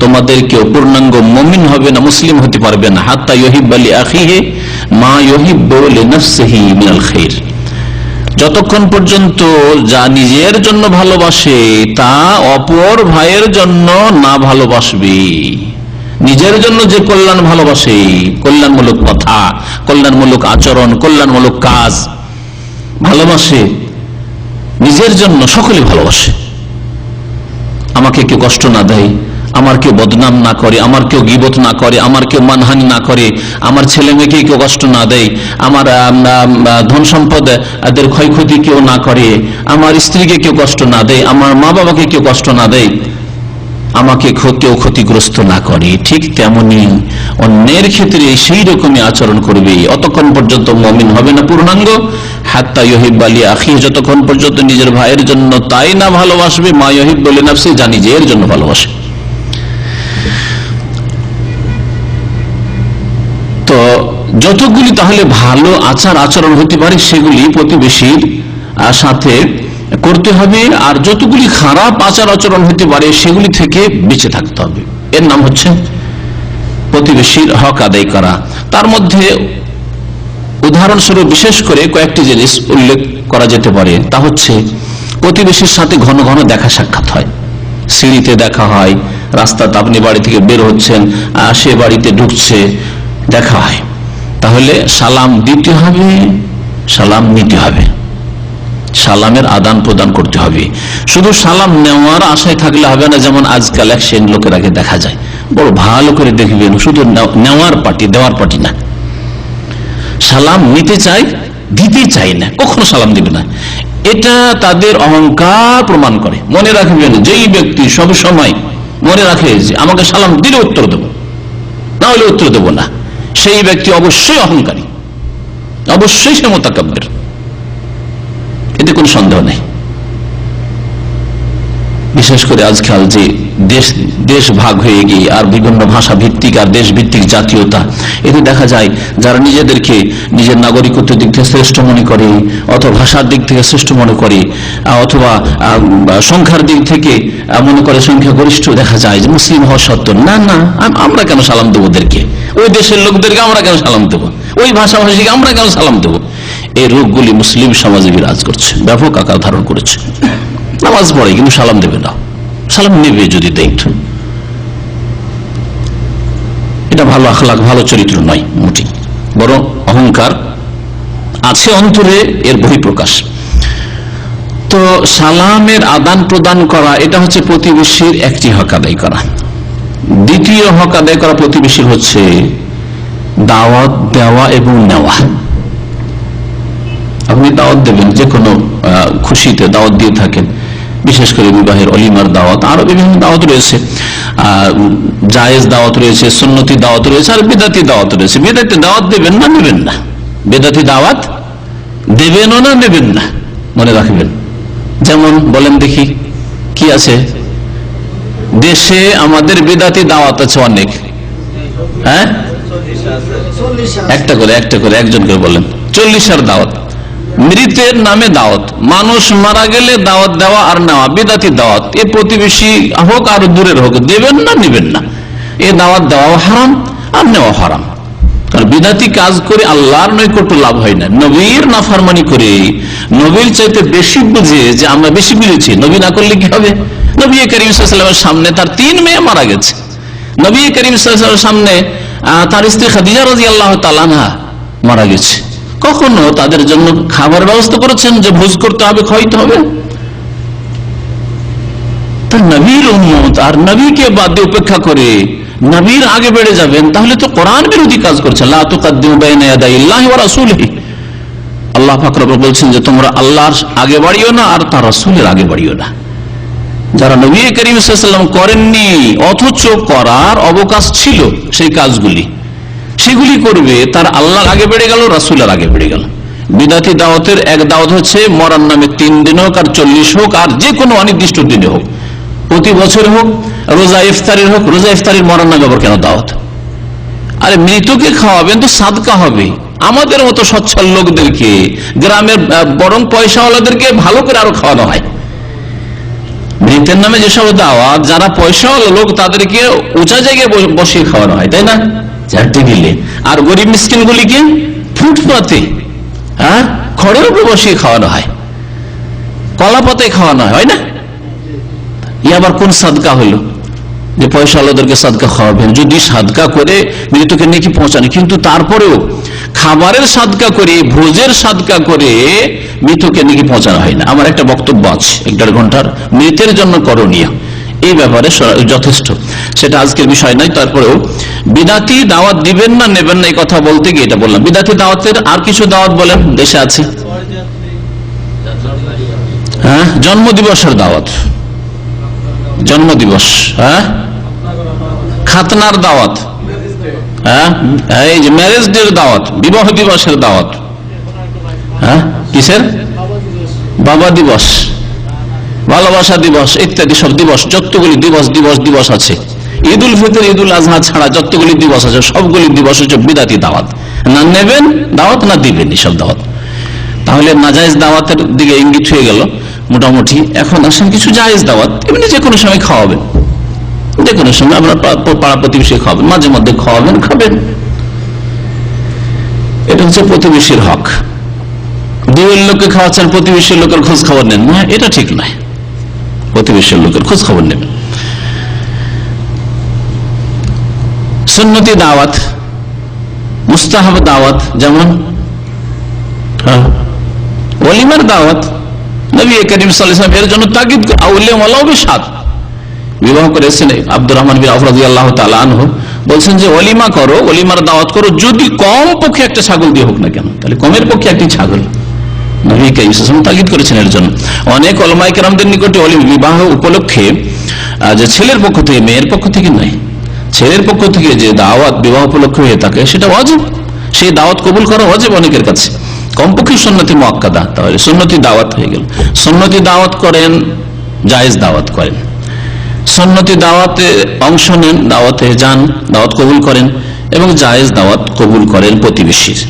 তোমাদের কেউ পূর্ণাঙ্গ মুমিন হবে না, মুসলিম হতে পারবে না, হাত্তা ইউহিব্বা লি আখিহি মা ইউহিব্বু লিনাফসিহি মিনাল খাইর, যতক্ষণ পর্যন্ত যা নিজের জন্য ভালোবাসে তা অপর ভাইয়ের জন্য না ভালোবাসবে। নিজের জন্য যে কল্যাণ ভালোবাসে, কল্যাণমূলক কথা, কল্যাণমূলক আচরণ, কল্যাণমূলক কাজ ভালোবাসে, নিজের জন্য সকলে ভালোবাসে। আমাকে কেউ কষ্ট না দেয়, আমার কেউ বদনাম না করে, আমার কেউ গীবত না করে, আমার কেউ মানহানি না করে, আমার ছেলে মেয়েকে কেউ কষ্ট না দেয়, আমার ধন সম্পদের ক্ষয়ক্ষতি কেউ না করে, আমার স্ত্রীকে কেউ কষ্ট না দেয়, আমার মা বাবাকে কেউ কষ্ট না দেয়, আমাকে কেউ ক্ষতিগ্রস্ত না করে, ঠিক তেমনি অন্যের ক্ষেত্রে সেই রকমই আচরণ করবে। অতক্ষণ পর্যন্ত মুমিন হবে না পূর্ণাঙ্গ, হাত্তা ইউহিব্বা লি আখিহি, যতক্ষণ পর্যন্ত নিজের ভাইয়ের জন্য তাই না ভালোবাসবে, মা ইউহিব্বু লি নাফসিহি, জানি যে এর জন্য ভালোবাসে। তো যতগুলি তাহলে ভালো আচরণ হতে পারে সেগুলি প্রতিবেশীর সাথে করতে হবে, আর যতগুলি খারাপ আচরণ হতে পারে সেগুলি থেকে বেঁচে থাকতে হবে। এর নাম হচ্ছে প্রতিবেশীর হক আদায় করা। তার মধ্যে উদাহরণস্বরূপ বিশেষ করে কয়েকটি জিনিস উল্লেখ করা যেতে পারে। তা হচ্ছে প্রতিবেশীর সাথে ঘন ঘন দেখা সাক্ষাৎ হয়, সিঁড়িতে দেখা হয়, রাস্তাতে আপনি বাড়ি থেকে বের হচ্ছেন, সে বাড়িতে ঢুকছে, দেখা হয়। তাহলে সালাম দিতে হবে, সালাম নিতে হবে, সালামের আদান প্রদান করতে হবে। শুধু সালাম নেওয়ার আশায় থাকলে হবে না, যেমন আজকাল এক শ্রেণীর লোকেরাকে দেখা যায়, বড় ভালো করে দেখবেন, শুধু নেওয়ার পার্টি, দেওয়ার পার্টি না। সালাম নিতে চাই, দিতে চাই না, কখনো সালাম দিবে না। এটা তাদের অহংকার প্রমাণ করে। মনে রাখবেন, যেই ব্যক্তি সব সময় মনে রাখে যে আমাকে সালাম দিলে উত্তর দেব, না হলে উত্তর দেব না, সেই ব্যক্তি অবশ্যই অহংকারী, অবশ্যই সে মুতাকাব্বির, এতে কোনো সন্দেহ নেই। বিশেষ করে আজকাল যে দেশ ভাগ হয়ে গিয়ে আর বিভিন্ন ভাষা ভিত্তিক আর দেশ ভিত্তিক জাতীয়তা, এতে দেখা যায় যারা নিজেদেরকে নিজের নাগরিকত্বের দিক থেকে শ্রেষ্ঠ মনে করে, অথবা ভাষার দিক থেকে শ্রেষ্ঠ মনে করে, অথবা সংখ্যার দিক থেকে মনে করে সংখ্যাগরিষ্ঠ, দেখা যায় যে মুসলিম হওয়া সত্ত্বেও না, আমরা কেন সালাম দেবো ওদেরকে, ওই দেশের লোকদেরকে আমরা কেন সালাম দেবো, ওই ভাষাভাষীকে আমরা কেন সালাম দেবো। এই রোগগুলি মুসলিম সমাজে বিরাজ করছে, ব্যাপক আকার ধারণ করেছে। নামাজ পড়ে কিন্তু সালাম দেবে না, সালাম নেবে যদি দেখ, এটা ভালো আখলাক, ভালো চরিত্র নয় মোটি, বরং অহংকার আছে অন্তরে, এর বহিঃপ্রকাশ। তো সালামের আদান প্রদান করা, এটা হচ্ছে প্রতিবেশীর একটি হক আদায় করা। দ্বিতীয় হক আদায় করা প্রতিবেশীর হচ্ছে দাওয়াত দেওয়া এবং নেওয়া। আপনি দাওয়াত দেবেন, যে কোনো খুশিতে দাওয়াত দিয়ে থাকেন, বিশেষ করে বিবাহের অলিমার দাওয়াত, আরো বিভিন্ন দাওয়াত রয়েছে, জায়েজ দাওয়াত রয়েছে, সুন্নতি দাওয়াত রয়েছে, আর বিদাতি দাওয়াত রয়েছে। বিদাতি দাওয়াত দেবেন না, নেবেন না, বেদাতি দাওয়াত দেবেনও না, নেবেন না, মনে রাখবেন। যেমন বলেন দেখি কি আছে দেশে, আমাদের বেদাতি দাওয়াত আছে অনেক, হ্যাঁ, একটা করে একজন করে বলেন। 40 দাওয়াত, মৃতের নামে দাওয়াত, মানুষ মারা গেলে দাওয়াত দেওয়া আর নেওয়া, বিদাতি দাওয়াত। এ প্রতিবেশী হোক আর দূরের হোক, দেবেন না, নেবেন না। এ দাওয়াত দেওয়াও হারাম আর নেওয়া হারাম। কারণ বিদাতি কাজ করে আল্লাহর নৈকট্য লাভ হয় না, নবীর নাফরমানি করে, নবীর চাইতে বেশি বুঝে যে আমরা বেশি বুঝেছি, নবী না করলে কি হবে। নবী করিম সাল্লাল্লাহু আলাইহি ওয়াসাল্লামের সামনে তার 3 মেয়ে মারা গেছে, নবী করিম সাল্লাল্লাহু আলাইহি ওয়াসাল্লামের সামনে তার স্ত্রী খাদিজা রাদিয়াল্লাহু তাআলা আনহা মারা গেছে। কখনো তাদের জন্য খাবার ব্যবস্থা করেছেন যে ভোজ করতে হবে, খাওয়াইতে হবে? তার নবীর উম্মত আর নবীকে বাদ দিয়ে উপেক্ষা করে নবীর আগে বেড়ে যাবেন, তাহলে তো কোরআন বিরোধী কাজ করছেন। লা তুকাদ্দিমু বাইনা ইয়াদাইল্লাহি ওয়া রাসূলিহি, আল্লাহ পাক রব্বুল বলছেন যে তোমরা আল্লাহর আগে বাড়িও না আর তার রাসূলের আগে বাড়িও না। যারা নবী করিম সাল্লাল্লাহু আলাইহি ওয়াসাল্লাম করেননি, অথচ করার অবকাশ ছিল সেই কাজগুলি, সেগুলি করবে, তার আল্লাহর আগে বেড়ে গেল, রাসূলের আগে বেড়ে গেল। বিদাতি দাওয়াতের এক দাওয়াত হচ্ছে মরার নামে 3 দিন হোক আর 40 হোক আর যে কোনো অনির্দিষ্ট দিনে হোক, প্রতি বছর হোক, রোজা ইফতারির হোক। রোজা ইফতারির মরার নামে আবার কেন দাওয়াত? আরে মৃতকে খাওয়াবেন তো সাদকা হবে। আমাদের মতো সচ্ছল লোকদেরকে, গ্রামের বরং পয়সাওয়ালাদেরকে ভালো করে আরো খাওয়ানো হয়। মৃতের নামে যেসব দাওয়াত, যারা পয়সাওয়ালা লোক তাদেরকে উঁচা জায়গায় বসিয়ে খাওয়ানো হয়, তাই না, চারটে দিলে। আর গরিব মিসকিন গুলিকে ফুটপাতে, খড়ের উপরে বসিয়ে খাওয়ানো হয়, কলা পাতায় খাওয়ানো হয় না। ই আবার কোন সাদকা হইলো যে পয়সাওয়ালাদেরকে সাদকা খাওয়াবেন? যদি সাদকা করে মৃতকে নেকি পৌঁছানো, কিন্তু তারপরেও খাবারের সাদকা করে, ভোজের সাদকা করে মৃতকে নেকি পৌঁছানো হয় না। আমার একটা বক্তব্য আছে 1.5 ঘন্টার, মৃতের জন্য করণীয়। এই ব্যাপারে যথেষ্ট, সেটা আজকের বিষয় নয়। তারপরেও বিদাতি দাওয়াত দিবেন না নেবেন না এই কথা বলতে গিয়ে এটা বললাম। বিদাতি দাওয়াতের আর কিছু দাওয়াত বলেন দেশে আছে। হ্যাঁ, জন্মদিবসের দাওয়াত, জন্মদিবস, হ্যাঁ, খাতনার দাওয়াত, হ্যাঁ, এই যে ম্যারেজ ডের দাওয়াত, বিবাহ দিবসের দাওয়াত, হ্যাঁ, কিসের বাবা দিবস, ভালোবাসা দিবস ইত্যাদি সব দিবস, যতগুলি দিবস আছে, ঈদ উল ফিতর ঈদ উল আজহা ছাড়া যতগুলি দিবস আছে সবগুলি দিবস হচ্ছে বিদাতি দাওয়াত। না নেবেন দাওয়াত না দিবেন এসব দাওয়াত। তাহলে নাজায়েজ দাওয়াতের দিকে ইঙ্গিত হয়ে গেল মোটামুটি। এখন আসেন কিছু জায়েজ দাওয়াত, এমনি যে কোনো সময় খাওয়াবেন, যে কোনো সময় আপনার পাড়া প্রতিবেশী খাওয়াবেন, মাঝে মধ্যে খাওয়াবেন, খাবেন, এটা হচ্ছে প্রতিবেশীর হক। দুয়ের লোককে খাওয়াচ্ছেন, প্রতিবেশীর লোকের খোঁজ খবর নেন না, এটা ঠিক নয়। প্রতিবেশীর লোকের খোঁজ খবর নেবেন। সুন্নতি দাওয়াত, মুস্তাহাব দাওয়াত, যেমন ওলিমার দাওয়াত, নবী করিম সাল্লাল্লাহু আলাইহি ওয়াসাল্লাম এর জন্য তাগিদ আউলিয়া বিশাদ বিবাহ করেছেন আব্দুর রহমান বিন আওফ রাদিয়াল্লাহু তাআলা আনহু, বলছেন যে ওলিমা করো, ওলিমার দাওয়াত করো, যদি কম পক্ষে একটা ছাগল দিয়ে হোক না কেন, তাহলে কমের পক্ষে একটি ছাগল। নবী করিম সাল্লাল্লাহু আলাইহি ওয়াসাল্লাম তাগিদ করেছেন এর জন্য। অনেক উলামায়ে কেরামদের নিকটে বিবাহ উপলক্ষে যে ছেলের পক্ষ থেকে, মেয়ের পক্ষ থেকে নয়, ছেলের পক্ষ থেকে যে দাওয়াত বিবাহ উপলক্ষে হয়ে থাকে সেটা ওয়াজিব, সেই দাওয়াত কবুল করা ওয়াজিব অনেকের কাছে, কমপক্ষে সুন্নতি মুআক্কাদা। তাহলে সুন্নতি দাওয়াত হয়ে গেল। সুন্নতি দাওয়াত করেন, জায়েজ দাওয়াত করেন, সুন্নতি দাওয়াতে অংশ নেন, দাওয়াতে যান, দাওয়াত কবুল করেন এবং জায়েজ দাওয়াত কবুল করেন প্রতিবেশীর।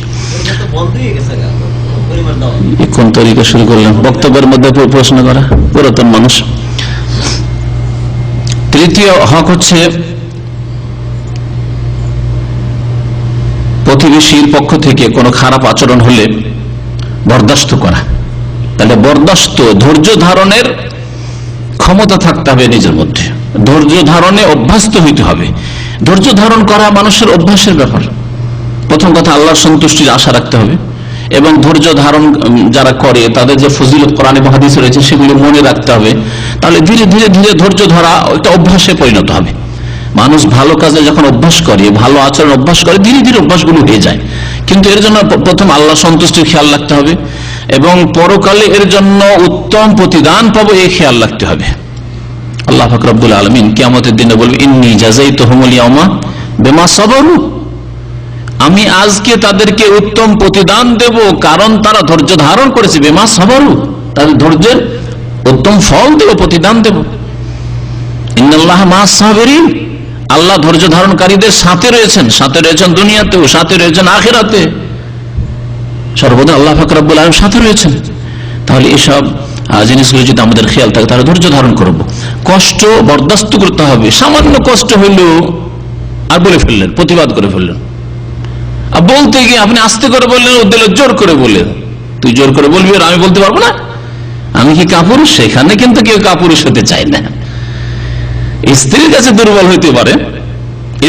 কোন তরিকা শুরু করলেন বক্তব্যের মধ্যে প্রশ্ন করা, পুরাতন মানুষ। তৃতীয় হক হচ্ছে প্রতিবেশীর পক্ষ থেকে কোনো খারাপ আচরণ হলে বরদাস্ত করা। তাহলে বরদাস্ত, ধৈর্য ধারণের ক্ষমতা থাকতে হবে নিজের মধ্যে, ধৈর্য ধারণে অভ্যস্ত হইতে হবে। ধৈর্য ধারণ করা মানুষের অভ্যাসের ব্যাপার। প্রথম কথা আল্লাহর সন্তুষ্টির আশা রাখতে হবে এবং ধৈর্য ধারণ যারা করে তাদের যে ফজিলত কোরআনে এবং হাদিসে রয়েছে সেগুলি মনে রাখতে হবে। তাহলে ধীরে ধীরে ধীরে ধৈর্য ধরা একটা অভ্যাসে পরিণত হবে। মানুষ ভালো কাজে যখন অভ্যাস করে, ভালো আচরণ অভ্যাস করে, ধীরে ধীরে অভ্যাসগুলো হয়ে যায়। কিন্তু এর জন্য প্রথম আল্লাহ সন্তুষ্টির খেয়াল রাখতে হবে এবং পরকালে এর জন্য উত্তম প্রতিদান পাবো এই খেয়াল রাখতে হবে। আল্লাহ পাক রব্বুল আলামিন কিয়ামতের দিনে বলবে, ইন্নী জাযাইতুহুমুল ইয়াওমা বিমা সাবারু, আমি আজকে তাদেরকে উত্তম প্রতিদান দেব কারণ তারা ধৈর্য ধারণ করেছে। বিমা সাবারু, তাদের ধৈর্যের উত্তম ফল দেব, প্রতিদান দেব। ইন্নাল্লাহা মা'আস সাবিরিন, আল্লাহ ধৈর্য ধারণকারীদের সাথে রয়েছেন, সাথে রয়েছেন দুনিয়াতেও, সাথে রয়েছেন আখিরাতে, সর্বদা আল্লাহ পাক রব্বুল আলামিন সাথে রয়েছেন। তাহলে এসব জিনিসগুলো যদি আমাদের খেয়াল থাকে তাহলে ধৈর্য ধারণ করব। কষ্ট বরদাস্ত করতে হবে, সামান্য কষ্ট হইলেও আর বলে ফেললেন, প্রতিবাদ করে ফেললেন। আর বলতে গিয়ে আপনি আস্তে করে বললেন, ও দিল জোর করে বললেন, তুই জোর করে বলবি আর আমি বলতে পারবো না, আমি কি কাপুরুষ? সেখানে কিন্তু কেউ কাপুরুষ হতে চায় না। স্ত্রীর কাছে দুর্বল হইতে পারে,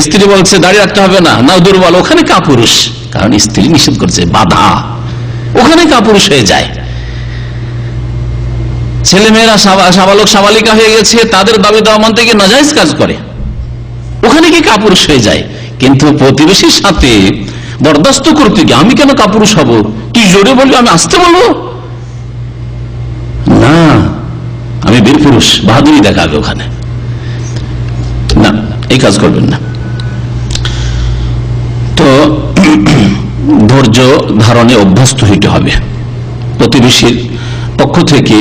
স্ত্রী বলছে দাঁড়িয়ে রাখতে হবে না, না দুর্বল, ওখানে কাপুরুষ, কারণ স্ত্রী নিষেধ করছে, বাধা, ওখানে কাপুরুষ হয়ে যায়। ছেলেমেয়েরা সাবালক সাবালিকা হয়ে গেছে, তাদের দাবি দাওয়া মানতে গিয়ে নাজায়েজ কাজ করে, ওখানে কি কাপুরুষ হয়ে যায়। কিন্তু প্রতিবেশীর সাথে বরদাস্ত করতে গিয়ে আমি কেন কাপুরুষ হব? তুই জোরে বলবি, আমি আসতে বলবো না, আমি বীর পুরুষ, বাহাদুরি দেখাবে ওখানে, না, এই কাজ করবেন না। তো ধৈর্য ধারণে অভ্যস্ত হইতে হবে। প্রতিবেশীর পক্ষ থেকে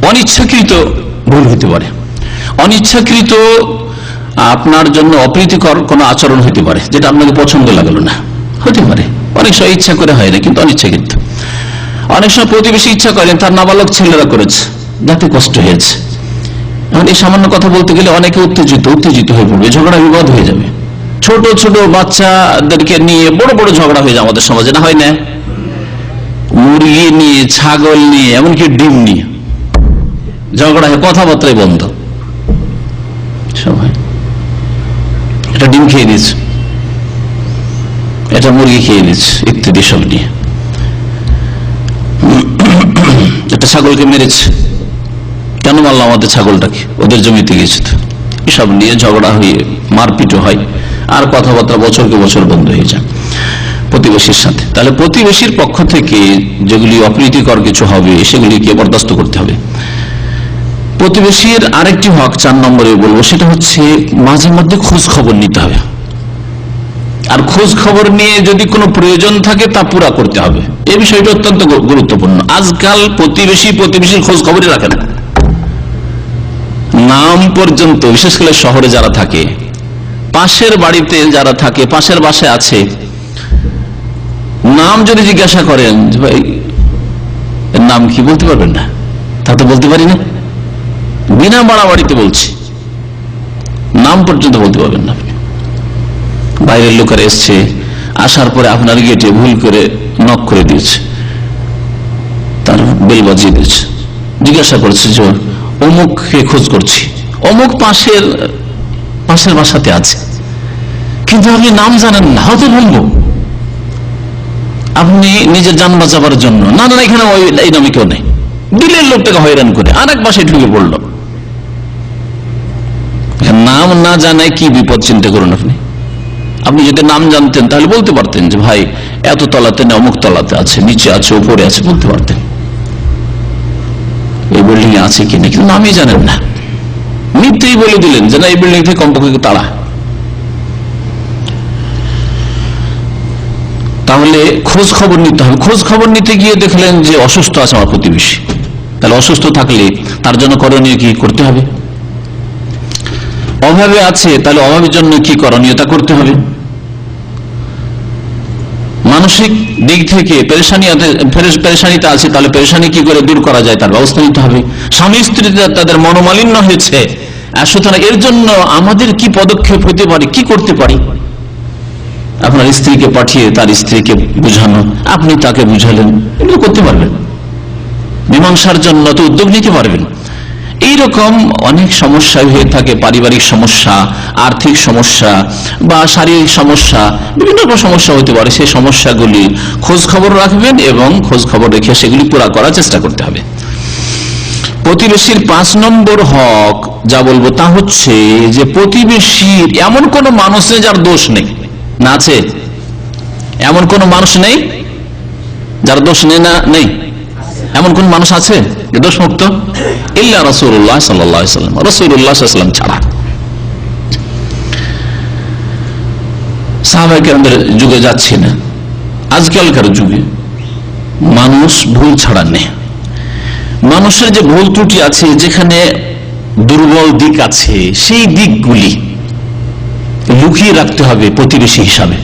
অনিচ্ছাকৃত ভুল হইতে পারে, অনিচ্ছাকৃত আপনার জন্য অপ্রীতিকর কোনো আচরণ হইতে পারে, যেটা আপনাকে পছন্দ লাগলো না, হতে পারে। অনেক সময় ইচ্ছা করে হয় না, কিন্তু অনিচ্ছাকৃত। অনেক সময় প্রতিবেশী ইচ্ছা করেন, তার নাবালক ছেলেরা করেছে, যাতে কষ্ট হয়েছে। এখন এই সামান্য কথা বলতে গেলে অনেকে উত্তেজিত হয়ে পড়বে, ঝগড়া বিবাদ হয়ে যাবে। ছোট ছোট বাচ্চাদেরকে নিয়ে বড় বড় ঝগড়া হয়ে যায় আমাদের সমাজে, না হয় না? মুরগি নিয়ে, ছাগল নিয়ে, এমনকি ডিম নিয়ে ঝগড়া হয়, কথাবার্তায় বন্ধ। সবাই এটা ডিম খেয়ে নিচ্ছে, এটা মুরগি খেয়ে নিচ্ছে, ইত্যাদি সব নিয়ে। একটা ছাগলকে মেরেছে, কেন মারলাম আমাদের ছাগলটাকে, ওদের জমিতে গেছে তো। এসব নিয়ে ঝগড়া হয়ে মারপিটও হয়, আর কথাবার্তা বছরকে বছর বন্ধ হয়ে যায় প্রতিবেশীর সাথে। তাহলে প্রতিবেশীর পক্ষ থেকে যেগুলি অপ্রীতিকর কিছু হবে সেগুলিকে বরদাস্ত করতে হবে। প্রতিবেশীর আরেকটি হক 4 নম্বরে বলবো, সেটা হচ্ছে মাঝে মধ্যে খোঁজ খবর নিতে হবে। আর খোঁজ খবর নিয়ে যদি কোনো প্রয়োজন থাকে তা পুরা করতে হবে। এই বিষয়টা অত্যন্ত গুরুত্বপূর্ণ। আজকাল প্রতিবেশীর খোঁজ খবরই রাখে না, নাম পর্যন্ত, বিশেষ করে শহরে যারা থাকে, পাশের বাড়িতে যারা থাকে, পাশের বাসায় আছে, নাম যদি জিজ্ঞাসা করেন যে ভাই এর নাম কি, বলতে পারবেন না। তা তো বলতে পারি না, বিনা বাড়াবাড়িতে বলছি, নাম পর্যন্ত বলতে পারবেন না। বাইরের লোকেরা এসছে, আসার পরে আপনার গেটে ভুল করে নক করে দিয়েছে, তার বেল বাজিয়ে দিয়েছে, জিজ্ঞাসা করছে যে অমুককে খোঁজ করছি, অমুক পাশের বাসাতে আছে, কিন্তু আপনি নাম জানেন না, হয়তো বলবো আপনি নিজের যান বাঁচাবার জন্য, না না এখানে এই নামে কেউ নেই, দিলের লোকটাকে হয়রান করে আর এক বাসায় ঢুকে পড়লো। নাম না জানায় কি বিপদ চিন্তা করুন আপনি। আপনি যদি নাম জানতেন তাহলে বলতে পারতেন যে ভাই এত তলাতে না, অমুক তলাতে আছে, নিচে আছে, উপরে আছে, বলতে পারতেন, এই বিল্ডিং এ আছে কিনা, কিন্তু নামই জানেন না, মিথ্যেই বলে দিলেন যে না এই বিল্ডিং থেকে কমপক্ষে তাড়া। তাহলে খোঁজ খবর নিতে হবে। খোঁজ খবর নিতে গিয়ে দেখলেন যে অসুস্থ আছে আমার প্রতিবেশী, তাহলে অসুস্থ থাকলে তার জন্য করণীয় কি করতে হবে। অভাবে আছে, তাহলে অভাবের জন্য কি করণীয়তা করতে হবে। মানসিক দিক থেকে পেরেশানিতে আছে, তাহলে পেরেশানি কি করে দূর করা যায় তার ব্যবস্থা নিতে হবে। স্বামী স্ত্রী তাদের মনোমালিন্য হয়েছে, সুতরাং এর জন্য আমাদের কি পদক্ষেপ হতে পারে, কি করতে পারি। আপনার স্ত্রীকে পাঠিয়ে তার স্ত্রীকে বুঝানো, আপনি তাকে বুঝালেন, এগুলো করতে পারবেন। মীমাংসার জন্য তো উদ্যোগ নিতে পারবেন। এইরকম অনেক সমস্যা হয়ে থাকে, পারিবারিক সমস্যা, আর্থিক সমস্যা বা শারীরিক সমস্যা, বিভিন্ন রকম সমস্যা হতে পারে। সেই সমস্যাগুলি খোঁজ খবর রাখবেন এবং খোঁজ খবর রেখে সেগুলি পুরা করার চেষ্টা করতে হবে। প্রতিবেশীর 5 নম্বর হক যা বলবো তা হচ্ছে যে প্রতিবেশীর এমন কোন মানুষ নেই যার দোষ নেই, না আছে? এমন কোন মানুষ নেই যার দোষ নেই, না নেই? এমন কোন মানুষ আছে দোষ মুক্ত? ইল্লা রাসূলুল্লাহ সাল্লাল্লাহু আলাইহি ওয়াসাল্লাম, রাসূলুল্লাহ সাল্লাল্লাহু আলাইহি ওয়াসাল্লাম ছাড়া। সাহাবায়ে কেরামদের যুগে যাচ্ছে না, আজকালকার যুগে মানুষ ভুল ছাড়া নেই। মানুষের যে ভুল ত্রুটি আছে, যেখানে দুর্বল দিক আছে, সেই দিকগুলি লুকিয়ে রাখতে হবে প্রতিবেশী হিসাবে।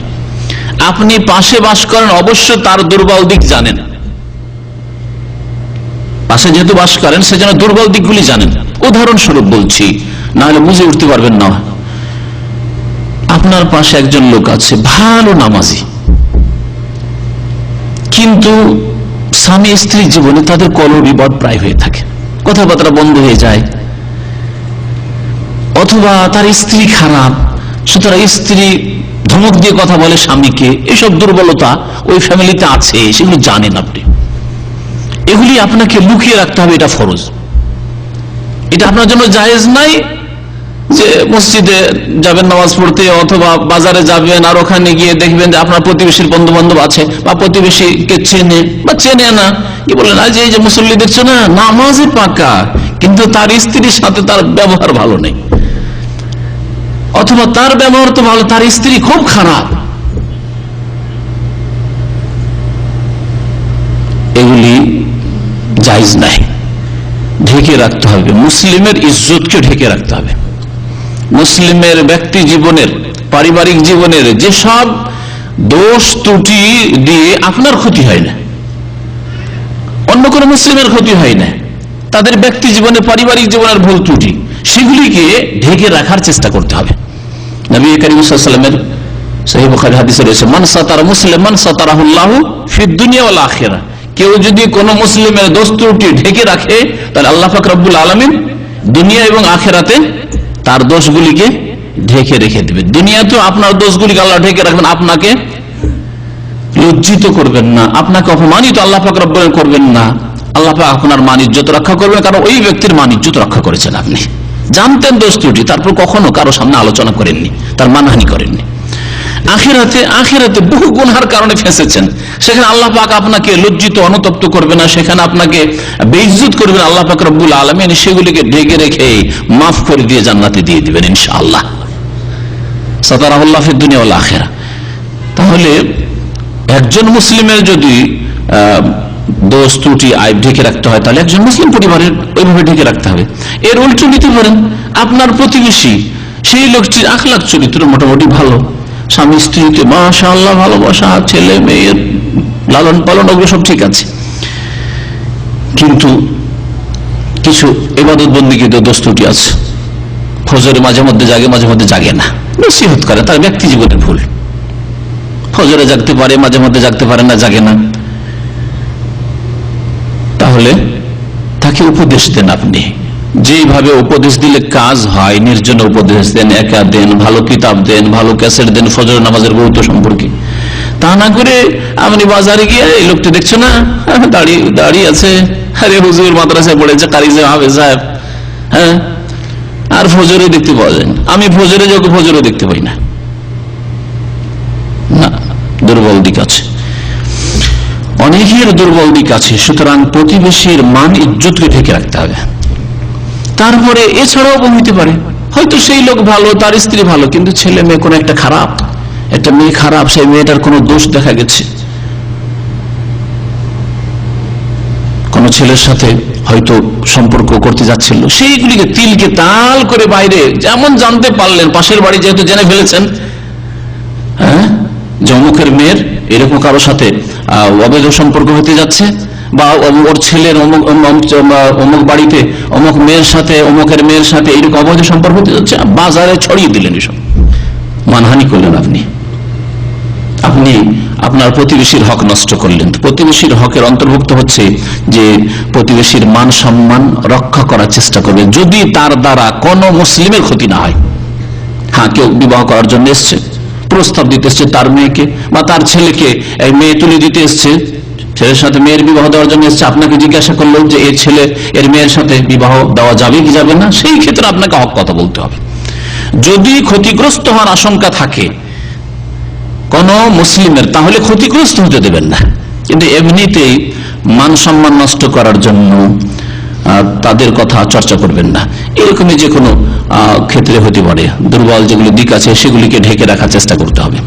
আপনি পাশে বাস করেন, অবশ্য তার দুর্বল দিক জানেন, পাশে যেহেতু বাস করেন সেজন্য দুর্বল দিকগুলি জানেন। উদাহরণস্বরূপ বলছি, না হলে বুঝে উঠতে পারবেন না। আপনার পাশে একজন লোক আছে, ভালো নামাজি, কিন্তু স্বামী স্ত্রীর জীবনে তাদের কলহ বিবাদ প্রায় হয়ে থাকে, কথাবার্তা বন্ধ হয়ে যায়, অথবা তার স্ত্রী খারাপ, সুতরাং স্ত্রী ধমক দিয়ে কথা বলে স্বামীকে। এসব দুর্বলতা ওই ফ্যামিলিতে আছে, সেগুলো জানেন আপনি। এগুলি আপনাকে লুকিয়ে রাখতে হবে, এটা ফরজ। এটা আপনার জন্য জায়েজ নাই যে মসজিদে যাবেন নামাজ পড়তে, অথবা বাজারে যাবেন আর ওখানে গিয়ে দেখবেন যে আপনার প্রতিবেশীর বন্ধু বান্ধব আছে বা প্রতিবেশীকে চেনে বা চেনে না, কি বলেন আজ এই যে মুসল্লি দেখছো না, নামাজে পাকা, কিন্তু তার স্ত্রীর সাথে তার ব্যবহার ভালো নেই, অথবা তার ব্যবহার তো ভালো, তার স্ত্রী খুব খারাপ। এগুলি জায়েজ নাই, ঢেকে রাখতে হবে। মুসলিমের ইজ্জতকে ঢেকে রাখতে হবে। মুসলিমের ব্যক্তি জীবনের, পারিবারিক জীবনের যেসব দোষ ত্রুটি দিয়ে আপনার ক্ষতি হয় না, অন্য কোন মুসলিমের ক্ষতি হয় না, তাদের ব্যক্তি জীবনে, পারিবারিক জীবনের ভুল ত্রুটি, সেগুলিকে ঢেকে রাখার চেষ্টা করতে হবে। নবী করিম সাল্লাল্লাহু আলাইহি ওয়াসাল্লামের সহিহ বুখারী হাদিসে রয়েছে, মান সাতারা মুসলিমান সাতারাহুল্লাহু ফিদ দুনিয়া ওয়াল আখিরাহ। কেউ যদি কোন মুসলিমের দোষ ত্রুটি ঢেকে রাখে, তাহলে আল্লাহ পাক রব্বুল আলামিন দুনিয়া এবং আখিরাতে তার দোষগুলিকে ঢেকে রেখে দেবে। দুনিয়াতেও আপনার দোষগুলিকে আল্লাহ ঢেকে রাখবেন, আপনাকে লজ্জিত করবেন না, আপনাকে অপমানিত আল্লাহ পাক রব্বুল আলামিন করবেন না, আল্লাহ পাক আপনার মান ইজ্জত রক্ষা করবেন, কারণ ওই ব্যক্তির মান ইজ্জত রক্ষা করেছেন। আপনি জানতেন দোষ ত্রুটি, তারপর কখনো কারো সামনে আলোচনা করেননি, তার মানহানি করেননি। আখিরাতে বহু গুনার কারণে ফেঁসেছেন, সেখানে আল্লাহ পাক আপনাকে লজ্জিত অনুতপ্ত করবে না, সেখানে আপনাকে বেইজ্জত করবেন আল্লাহ পাক রব্বুল আলামিন, সেগুলিকে ঢেকে রেখে মাফ করে দিয়ে জান্নাতে দিয়ে দিবেন ইনশাআল্লাহ। সাতারাহুল্লাহ ফিদ দুনিয়া ওয়াল আখিরাহ। তাহলে একজন মুসলিমের যদি দোষ ত্রুটি আইব ঢেকে রাখতে হয়, তাহলে একজন মুসলিম পরিবারের ওইভাবে ঢেকে রাখতে হবে। এর উল্টো নিতে পারেন, আপনার প্রতিবেশী সেই লোকটির আখলাক চরিত্র মোটামুটি ভালো, স্বামী স্ত্রীতে মাশাআল্লাহ ভালোবাসা, ছেলে মেয়ের লালন পালন ওগুলো সব ঠিক আছে, কিন্তু কিছু ইবাদত বন্দেগীতে দোষ ত্রুটি আছে। ফজরে মাঝে মধ্যে জাগে, মাঝে মধ্যে জাগে না, নসিহত করে, তার ব্যক্তি জীবনের ভুল। ফজরে জাগতে পারে, মাঝে মধ্যে জাগতে পারে না, জাগে না, তাহলে তাকে উপদেশ দেন। আপনি যেভাবে উপদেশ দিলে কাজ হয়, নির্জনে উপদেশ দেন, একা দেন, ভালো কিতাব দেন, ভালো ক্যাসেট দেন ফজর নামাজের গুরুত্ব সম্পর্কে। তা না করে আপনি বাজারে গিয়ে এই লোকটি দেখছো না দাঁড়িয়ে আছে, আরে হুজুর মাদ্রাসায় পড়েছে, কারি সাহেব সাহেব, হ্যাঁ, আর ফজরে দেখতে পাওয়া যায় না। আমি ফজরে যাকে ফজরে দেখতে পাই না, না, দুর্বল দিক আছে, অনেকের দুর্বল দিক আছে। সুতরাং প্রতিবেশীর মান ইজ্জতকে ঢেকে রাখতে হবে। তারপরে এছাড়াও হইতে পারে, হয়তো সেই লোক ভালো, তার স্ত্রী ভালো, কিন্তু ছেলে মেয়ে কোনো একটা খারাপ, একটা মেয়ে খারাপ, সেই মেয়েটার কোনো দোষ দেখা গেছে, কোন ছেলের সাথে হয়তো সম্পর্ক করতে যাচ্ছিল, সেইগুলিকে তিলকে তাল করে বাইরে যেমন জানতে পারলেন, পাশের বাড়ি যেহেতু জেনে ফেলেছেন, হ্যাঁ, যে অমুকের মেয়ের এরকম কারোর সাথে অবৈধ সম্পর্ক হতে যাচ্ছে, বা ওর ছেলের অমুক বাড়িতে অমুক মেয়ের সাথে, অমুকের মেয়ের সাথে এইরকম অবৈধ সম্পর্ক হতে যাচ্ছে, বাজারে ছড়িয়ে দিলেন, এসব মানহানি করলেন। আপনি আপনার প্রতিবেশীর হক নষ্ট করলেন। প্রতিবেশীর হকের অন্তর্ভুক্ত হচ্ছে যে প্রতিবেশীর মান সম্মান রক্ষা করার চেষ্টা করবে, যদি তার দ্বারা কোনো মুসলিমের ক্ষতি না হয়। হ্যাঁ, কেউ বিবাহ করার জন্য এসছে, প্রস্তাব দিতে এসছে তার মেয়েকে বা তার ছেলেকে, এই মেয়ে তুলে দিতে এসছে, ছেলের সাথে মেয়ের বিবাহ দেওয়ার জন্য এসছে, আপনাকে জিজ্ঞাসা করলো যে এর ছেলে এর মেয়ের সাথে বিবাহ দেওয়া যাবে কি যাবে না, সেই ক্ষেত্রে আপনাকে হক কথা বলতে হবে। যদি ক্ষতিগ্রস্ত হওয়ার আশঙ্কা থাকে কোন মুসলিমের, তাহলে ক্ষতিগ্রস্ত হতে দেবেন না, কিন্তু এমনিতেই মান সম্মান নষ্ট করার জন্য তাদের কথা চর্চা করবেন না। এরকমই যে কোনো ক্ষেত্রে হতে পারে, দুর্বল যেগুলি দিক আছে সেগুলিকে ঢেকে রাখার চেষ্টা করতে হবে।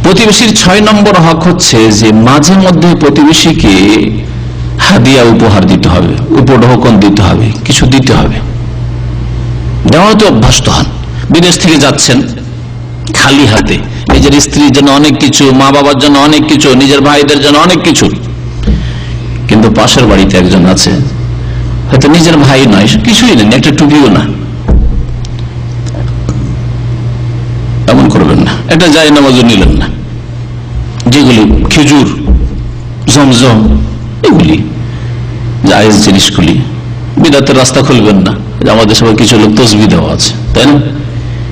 প্রতিবেশীর 6 নম্বর হক হচ্ছে যে মাঝে মধ্যে প্রতিবেশীকে হাদিয়া উপহার দিতে হবে, উপঢৌকন দিতে হবে, কিছু দিতে হবে। দেওয়াতে অভ্যস্ত হন। বিদেশ থেকে যাচ্ছেন খালি হাতে, নিজের স্ত্রীর জন্য অনেক কিছু, মা বাবার জন্য অনেক কিছু, নিজের ভাইদের জন্য অনেক কিছু, কিন্তু পাশের বাড়িতে একজন আছে, হয়তো নিজের ভাই নয়, কিছুই নেই, একটা টুপিও না, এমন করবেন না। একটা জায়নামাজও নিলেন না, যেগুলি খেজুর, জমজম, এগুলি জায়েজ জিনিসগুলি, বিদাতের রাস্তা খুলবেন না। আমাদের সবাই কিছু লোক তসবিহ দেওয়া আছে, তাই না,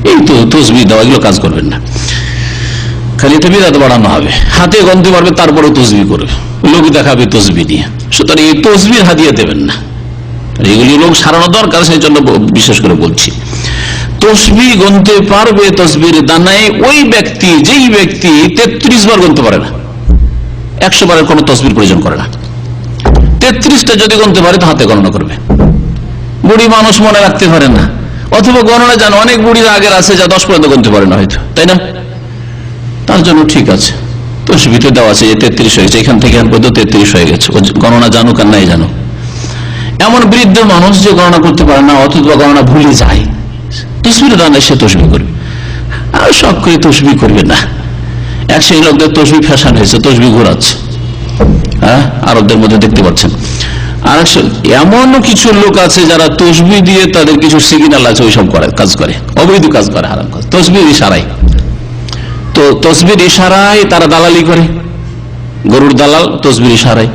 এই তো তসবিহ দেওয়া, এগুলো কাজ করবেন না, খালি তো বিদাত বাড়ানো হবে। হাতে গনতে পারবে, তারপরে তসবিহ করবে, লোক দেখাবে তসবিহ নিয়ে। সুতরাং এই তসবিহ হাদিয়া দেবেন না, এগুলি লোক সারানো দরকার, সেই জন্য বিশেষ করে বলছি। তসবিহ গনতে পারবে, তসবির দানায় ওই ব্যক্তি, যেই ব্যক্তি 33 বার গনতে পারে না, 100 বারের কোন তসবির প্রয়োজন করে না। 33টা যদি গনতে পারে তো হাতে গণনা করবে। বুড়ি মানুষ মনে রাখতে পারে না, অথবা গণনা জানো, অনেক বুড়িরা আগের আছে যা 10 পর্যন্ত গনতে পারে না হয়তো, তাই না, তার জন্য ঠিক আছে, তসবিতে দেওয়া আছে যে 33 হয়ে গেছে, এখান থেকে এখান পর্যন্ত 33 হয়ে গেছে, গণনা জানুক আর নাই জানো। এমন বৃদ্ধ মানুষ যে গণনা করতে পারে না, অথবা গণনা ভুলে যায়, তসবির দানায় সে তসবিহ করবে, আর সব করে তসবিহ করবে না। এক সেই লোকদের তসবিহ ফ্যাশন হয়েছে, তসবিহ ঘোরাচ্ছে, হ্যাঁ, আরবদের মধ্যে দেখতে পাচ্ছেন। আর এমন কিছু লোক আছে যারা তসবিহ দিয়ে তাদের কিছু সিগন্যাল আছে, ওইসব কাজ করে, অবৈধ কাজ করে, হারাম কাজ, তসবিহ ইশারায়। তো তসবির ইশারায় তারা দালালি করে, গরুর দালাল তসবির ইশারায়,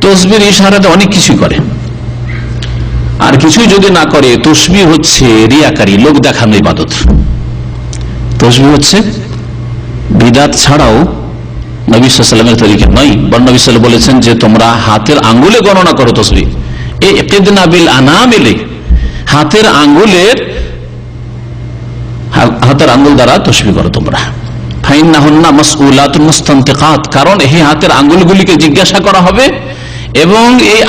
তসবির ইশারাতে অনেক কিছু করে। আর কিছুই যদি না করে, তসবিহ হচ্ছে রিয়াকারী, লোক দেখানো ইবাদত। তসবিহ হচ্ছে বিদাত ছাড়াও নবী সাল্লাল্লাহু আলাইহি ওয়াসাল্লামের তরিকা নয়। বরং নবী সাল্লাল্লাহু আলাইহি ওয়াসাল্লাম বলেছেন যে তোমরা হাতের আঙ্গুলে গণনা করো তাসবিহ, ইকতিদনা বিল আনামিলি, হাতের আঙ্গুল দ্বারা তাসবিহ করো তোমরা। ফাইন্নাহুন্না মাসউলাতুন মুস্তানতিকাত, কারণ এই হাতের আঙ্গুলগুলিকে জিজ্ঞাসা করা হবে এবং এই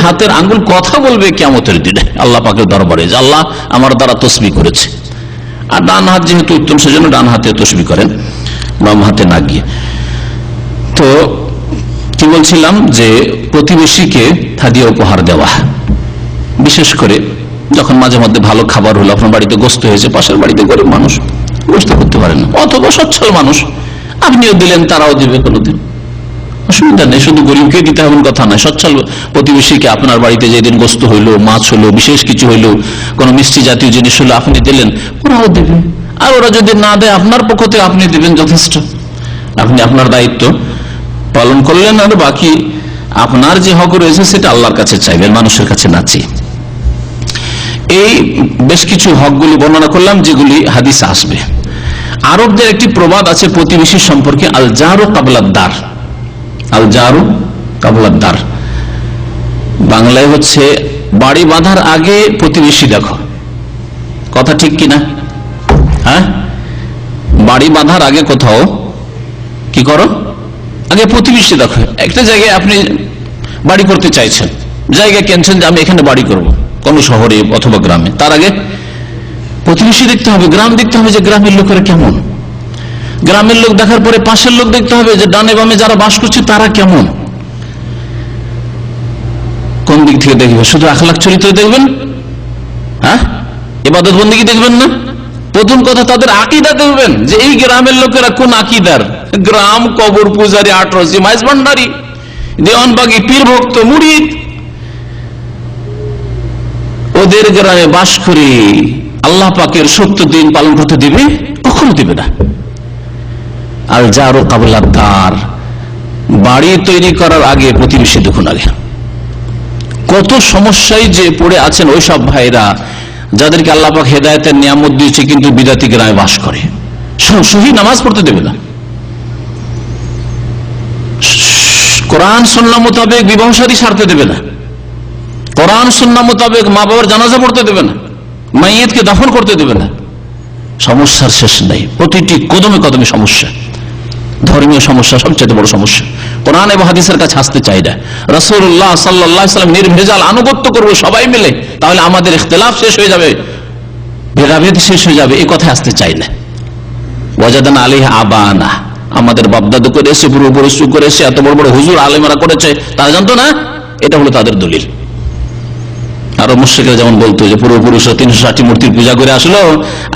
হাতের আঙ্গুল কথা বলবে কিয়ামতের দিনে আল্লাহ পাকের দরবারে যে আল্লাহ আমার দ্বারা তাসবিহ করেছে। আর ডান হাত যেহেতু উত্তম, সেজন্য ডান হাতে তাসবিহ করেন, বাম হাতে না গিয়ে। তো কি বলছিলাম যে প্রতিবেশীকে হাদিয়া উপহার দেওয়া, বিশেষ করে যখন মাঝে মধ্যে ভালো খাবার হলো, আপনার বাড়িতে গোস্ত হয়েছে, পাশের বাড়িতে গরিব মানুষ গোস্ত করতে পারেন না, অথবা সচ্ছল মানুষ, আপনিও দিলেন তারাও দিবে, কোনোদিন অসুবিধা নেই। শুধু গরিবকে দিতে হবে কথা নয়, সচ্ছল প্রতিবেশীকে আপনার বাড়িতে যেদিন গোস্ত হইলো, মাছ হলো, বিশেষ কিছু হইলো, কোনো মিষ্টি জাতীয় জিনিস হলো, আপনি দিলেন, ওরাও দেবে। আর ওরা যদি না দেয় আপনার পক্ষ থেকে আপনি দিবেন, যথেষ্ট। আপনি আপনার দায়িত্ব পালন করলেন, আর বাকি আপনার যে হক রয়েছে সেটা আল্লাহর কাছে চাইবেন, মানুষের কাছে না চেয়ে। এই বেশ কিছু হকগুলি বর্ণনা করলাম যেগুলি হাদিসে আসবে। আরবদের একটি প্রবাদ আছে প্রতিবেশী সম্পর্কে, আল জারু কাবলাদ্দার, আল জারু কাবলাদ্দার, বাংলায় হচ্ছে বাড়ি বাঁধার আগে প্রতিবেশী দেখো। কথা ঠিক কিনা? হ্যাঁ, বাড়ি বাঁধার আগে কোথাও কি করো, আগে প্রতিবেশী দেখো। একটা জায়গায় আপনি বাড়ি করতে চাইছেন, জায়গা কিনছেন যে আমি এখানে বাড়ি করব, কোন শহরে অথবা গ্রামে, তার আগে প্রতিবেশী দেখতে হবে, গ্রাম দেখতে হবে যে গ্রামের লোকেরা কেমন। গ্রামের লোক দেখার পরে পাশের লোক দেখতে হবে যে ডানে বামে যারা বাস করছে তারা কেমন। কোন দিক থেকে দেখবেন? শুধু আখলাক চরিত্র দেখবেন? হ্যাঁ, ইবাদত বন্দেগী দেখবেন না? প্রথম কথা তাদের আকীদা দেখবেন যে এই গ্রামের লোকেরা কোন আকীদার। গ্রাম কবর পূজারী, আটরসি, মাইজ ভান্ডারী, দেওয়ানবাগী, পীর ভক্ত, মুরিদ, ওদের গ্রামে বাস করে আল্লাহ পাকের সত্য দিন পালন করতে দিবে? কখনো দিবে না। আল জারু কাবলাদ্দার, বাড়ি তৈরি করার আগে প্রতিবেশী দেখুন আগে। কত সমস্যায় যে পড়ে আছেন ওই সব ভাইরা যাদেরকে আল্লাহ পাক হেদায়েতের নিয়ামত দিয়েছে, কিন্তু বিদাতি গ্রামে বাস করে, সহি নামাজ পড়তে দেবে না, কোরআন সুন্নাহ মোতাবেক বিবাহ শাদী সারতে দেবে না, কোরআন সুন্নাহ মোতাবেক মা বাবার জানাজা পড়তে দেবে না, মাইয়িতকে দাফন করতে দেবে না। সমস্যার শেষ নেই, প্রতিটি কদমে কদমে সমস্যা। ধর্মীয় সমস্যা সবচেয়ে বড় সমস্যা। কোরআন এবং হাদিসের কাছে আসতে চাই না। রাসূলুল্লাহ সাল্লাল্লাহু আলাইহি ওয়াসাল্লাম নির্ভেজাল আনুগত্য করব সবাই মিলে, তাহলে আমাদের ইখতিলাফ শেষ হয়ে যাবে, ভেদাভেদ শেষ হয়ে যাবে, এই কথায় আসতে চাই না। ওয়াজাদানা আলাইহি আবানা, আমাদের বাপদাদু করে এসে, পূর্বপুরুষ করে এসে, এত বড় বড় হুজুর আলেমরা করেছে, তারা জানতো না? এটা হলো তাদের দলিল। আরো মুশরিকরা যেমন বলতো যে পূর্বপুরুষরা 360 মূর্তির পূজা করে আসলো,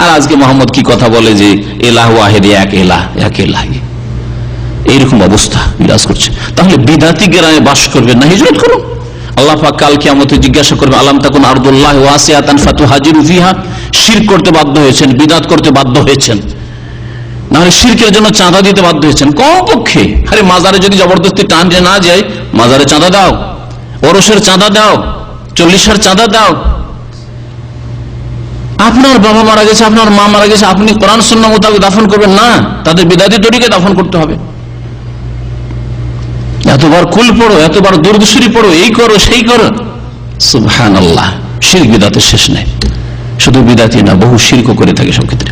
আর আজকে মোহাম্মদ কি কথা বলে যে ইলাহ ওয়াহিদ, এক ইলাহ, এক ইলাহ। এইরকম অবস্থা বিরাজ করছে। তাহলে বিদাতি গ্রামে বাস করবেন না, হিজরত করুন। আল্লাহ পাক কাল কিয়ামতে জিজ্ঞাসা করবে, আলাম তাকুন আরদুল্লাহ ওয়াসিআতান ফাতুহাজিরু ফিহা, শিরক করতে বাধ্য হয়েছেন, বিদাত করতে বাধ্য হয়েছেন, না হলে শিরকের জন্য চাঁদা দিতে বাধ্য হয়েছেন কমপক্ষে। আরে মাজারে যদি জবরদস্তি টান যে না যায়, মাজারে চাঁদা দাও, ওরসের চাঁদা দাও, 40-এর চাঁদা দাও। আপনার বাবা মারা গেছে, আপনার মা মারা গেছে, আপনি কোরআন সুন্নাহ মোতাবেক দাফন করবেন না, তাদের বিদাতি তরিকে দাফন করতে হবে। এতবার কুল পড়ো, এতবার দুরদুসুরি পড়ো, এই করো সেই করো, সুবহানাল্লাহ। শিরক বিদাতের শেষ নেই। শুধু বিদাতি না, বহু শিরক করে থাকে সব ক্ষেত্রে।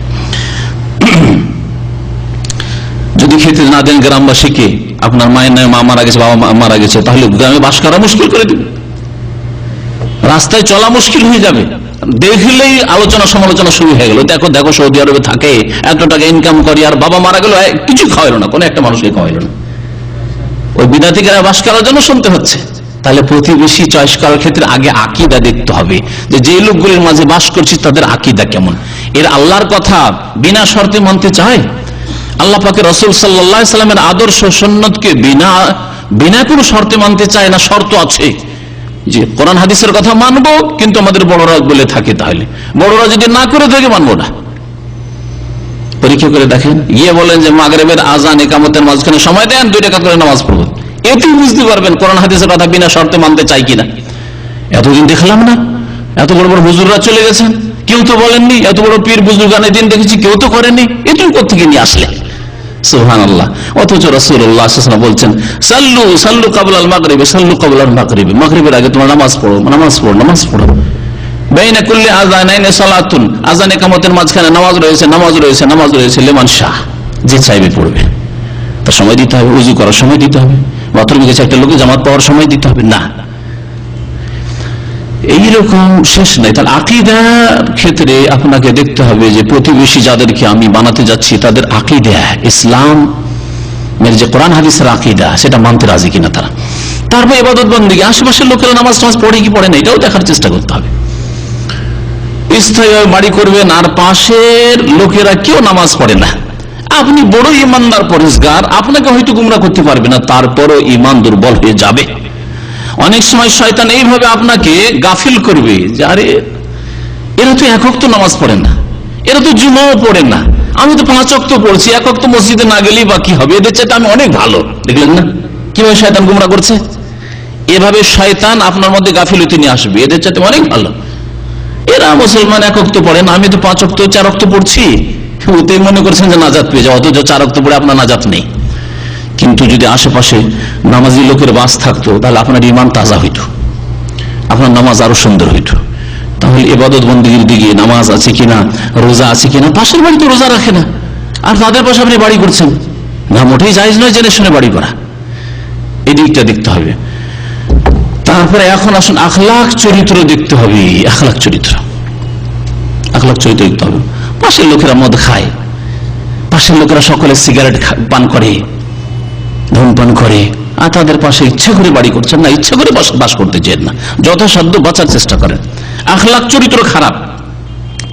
যদি খেতে না দেন গ্রামবাসীকে, আপনার মায়ের নামে মা মারা গেছে, বাবা মারা গেছে, তাহলে গ্রামে বাস করা মুশকিল করে দেবে, রাস্তায় চলা মুশকিল হয়ে যাবে। দেখলেই আলোচনা সমালোচনা শুরু হয়ে গেল, দেখো দেখো সৌদি আরবে থাকে, এত টাকা ইনকাম করে, আর বাবা মারা গেল, কিছু খাওয়াইলো না, কোনো একটা মানুষকে খাওয়াইলো না। ওই বিদাতিকে বাস করার জন্য শুনতে হচ্ছে। তাহলে প্রতিবেশী চয়েস করার ক্ষেত্রে আগে আকীদা দেখতে হবে, যে লোকগুলির মাঝে বাস করছি তাদের আকীদা কেমন। এর আল্লাহর কথা বিনা শর্তে মানতে চায়? আল্লাহ পাকের রাসূল সাল্লাল্লাহু আলাইহি সাল্লামের আদর্শ সুন্নাতকে বিনা কোনো শর্তে মানতে চায় না? শর্ত আছে যে কোরআন হাদিসের কথা মানবো, কিন্তু আমাদের বড়রা বলে থাকে, তাহলে বড়রা যদি না করে থাকে মানবো না। পরীক্ষা করে দেখেন, বলেন যে মাগরিবের আজান ইকামতের মাঝখানে সময় দেন, 2 রাকাত করে নামাজ পড়বেন, এতেই বুঝতে পারবেন কোরআন হাদিসের কথা বিনা শর্তে মানতে চাই কিনা। এতদিন দেখলাম না, এত বড় বড় হুজুররা চলে গেছেন, কেউ তো বলেননি। এত বড় পীর বুজুর্গানের দিন দেখেছি, কেউ তো করেনি। এ তুমি কোথেকে নিয়ে আসলে? সুবহানাল্লাহ। অথচ রাসূলুল্লাহ সাল্লাল্লাহু আলাইহি ওয়াসাল্লাম বলছেন, সাল্লু সাল্লু ক্বাবলাল মাগরিব, সাল্লু ক্বাবলাল মাগরিব, মাগরিবের আগে তোমরা নামাজ পড়ো, নামাজ পড়ো। বাইনা কুল্লি আযানাইনি সালাতুন, আযান ইকামতের মাঝখানে নামাজ রয়েছে, লিমান শাহ, যে চাইবে পড়বে। তার সময় দিতে হবে, ওযু করার সময় দিতে হবে, বাথরুমে গেছে একটা লোকে জামাত পড়ার সময় দিতে হবে না। এইরকম শেষ নাই। তাহলে আকীদার ক্ষেত্রে আপনাকে দেখতে হবে যে প্রতিবেশী যাদেরকে আমি বানাতে যাচ্ছি তাদের আকীদা, ইসলাম যে কোরআন হাদিসের আকীদা, সেটা মানতে রাজি কিনা তারা। তারপর ইবাদত বন্দেগী, আশেপাশের লোকেরা নামাজ পড়ে কি পড়ে না এটাও দেখার চেষ্টা করতে হবে। স্থায়ীভাবে বাড়ি করবেন আর পাশের লোকেরা কেউ নামাজ পড়ে না, আপনি বড় ইমানদার পরেজগার, আপনাকে হয়তো গুমরা করতে পারবে না, তারপরও ইমান দুর্বল হয়ে যাবে। অনেক সময় শয়তান এইভাবে আপনাকে গাফিল করবে যে আরে এরা তো এক ওয়াক্ত নামাজ পড়ে না, এরা তো জুমাও পড়ে না, আমি তো 5 ওয়াক্ত পড়ছি, এক ওয়াক্ত মসজিদে না গেলেই বা কি হবে, এদের চাইতে আমি অনেক ভালো। দেখলেন না কিভাবে শয়তান গুমরা করছে? এভাবে শয়তান আপনার মধ্যে গাফিলতি নিয়ে আসবে, এদের চাইতে অনেক ভালো, এরা মুসলমান এক ওয়াক্ত পড়ে না, আমি তো 5 ওয়াক্ত 4 ওয়াক্ত পড়ছি, ওতেই মনে করছেন যে নাজাত পেয়ে যাও, অথচ 4 ওয়াক্ত পড়ে আপনার নাজাত নেই। কিন্তু যদি আশেপাশে নামাজি লোকের বাস থাকতো তাহলে আপনার ইমান তাজা হইত, আপনার নামাজ আরো সুন্দর হইত। তাহলে ইবাদত বন্দেগীর দিকে নামাজ আছে কিনা, রোজা আছে কিনা, পাশের বাড়িতে রোজা রাখে না আর তাদের পাশে আপনি বাড়ি করছেন না, মোটেই জায়েজ নয় জেনে শুনে বাড়ি করা, এই দিকটা দেখতে হবে। তারপরে এখন আসুন আখলাক চরিত্র দেখতে হবে, আখলাক চরিত্র দেখতে হবে। পাশের লোকেরা মদ খায়, পাশের লোকেরা সকলে সিগারেট পান করে, ধূমপান করে, আর তাদের পাশে ইচ্ছা করে বাড়ি করছেন না, ইচ্ছা করে বাস করতে চান না, যথাসাধ্য বাঁচার চেষ্টা করেন। আখলাক চরিত্র খারাপ।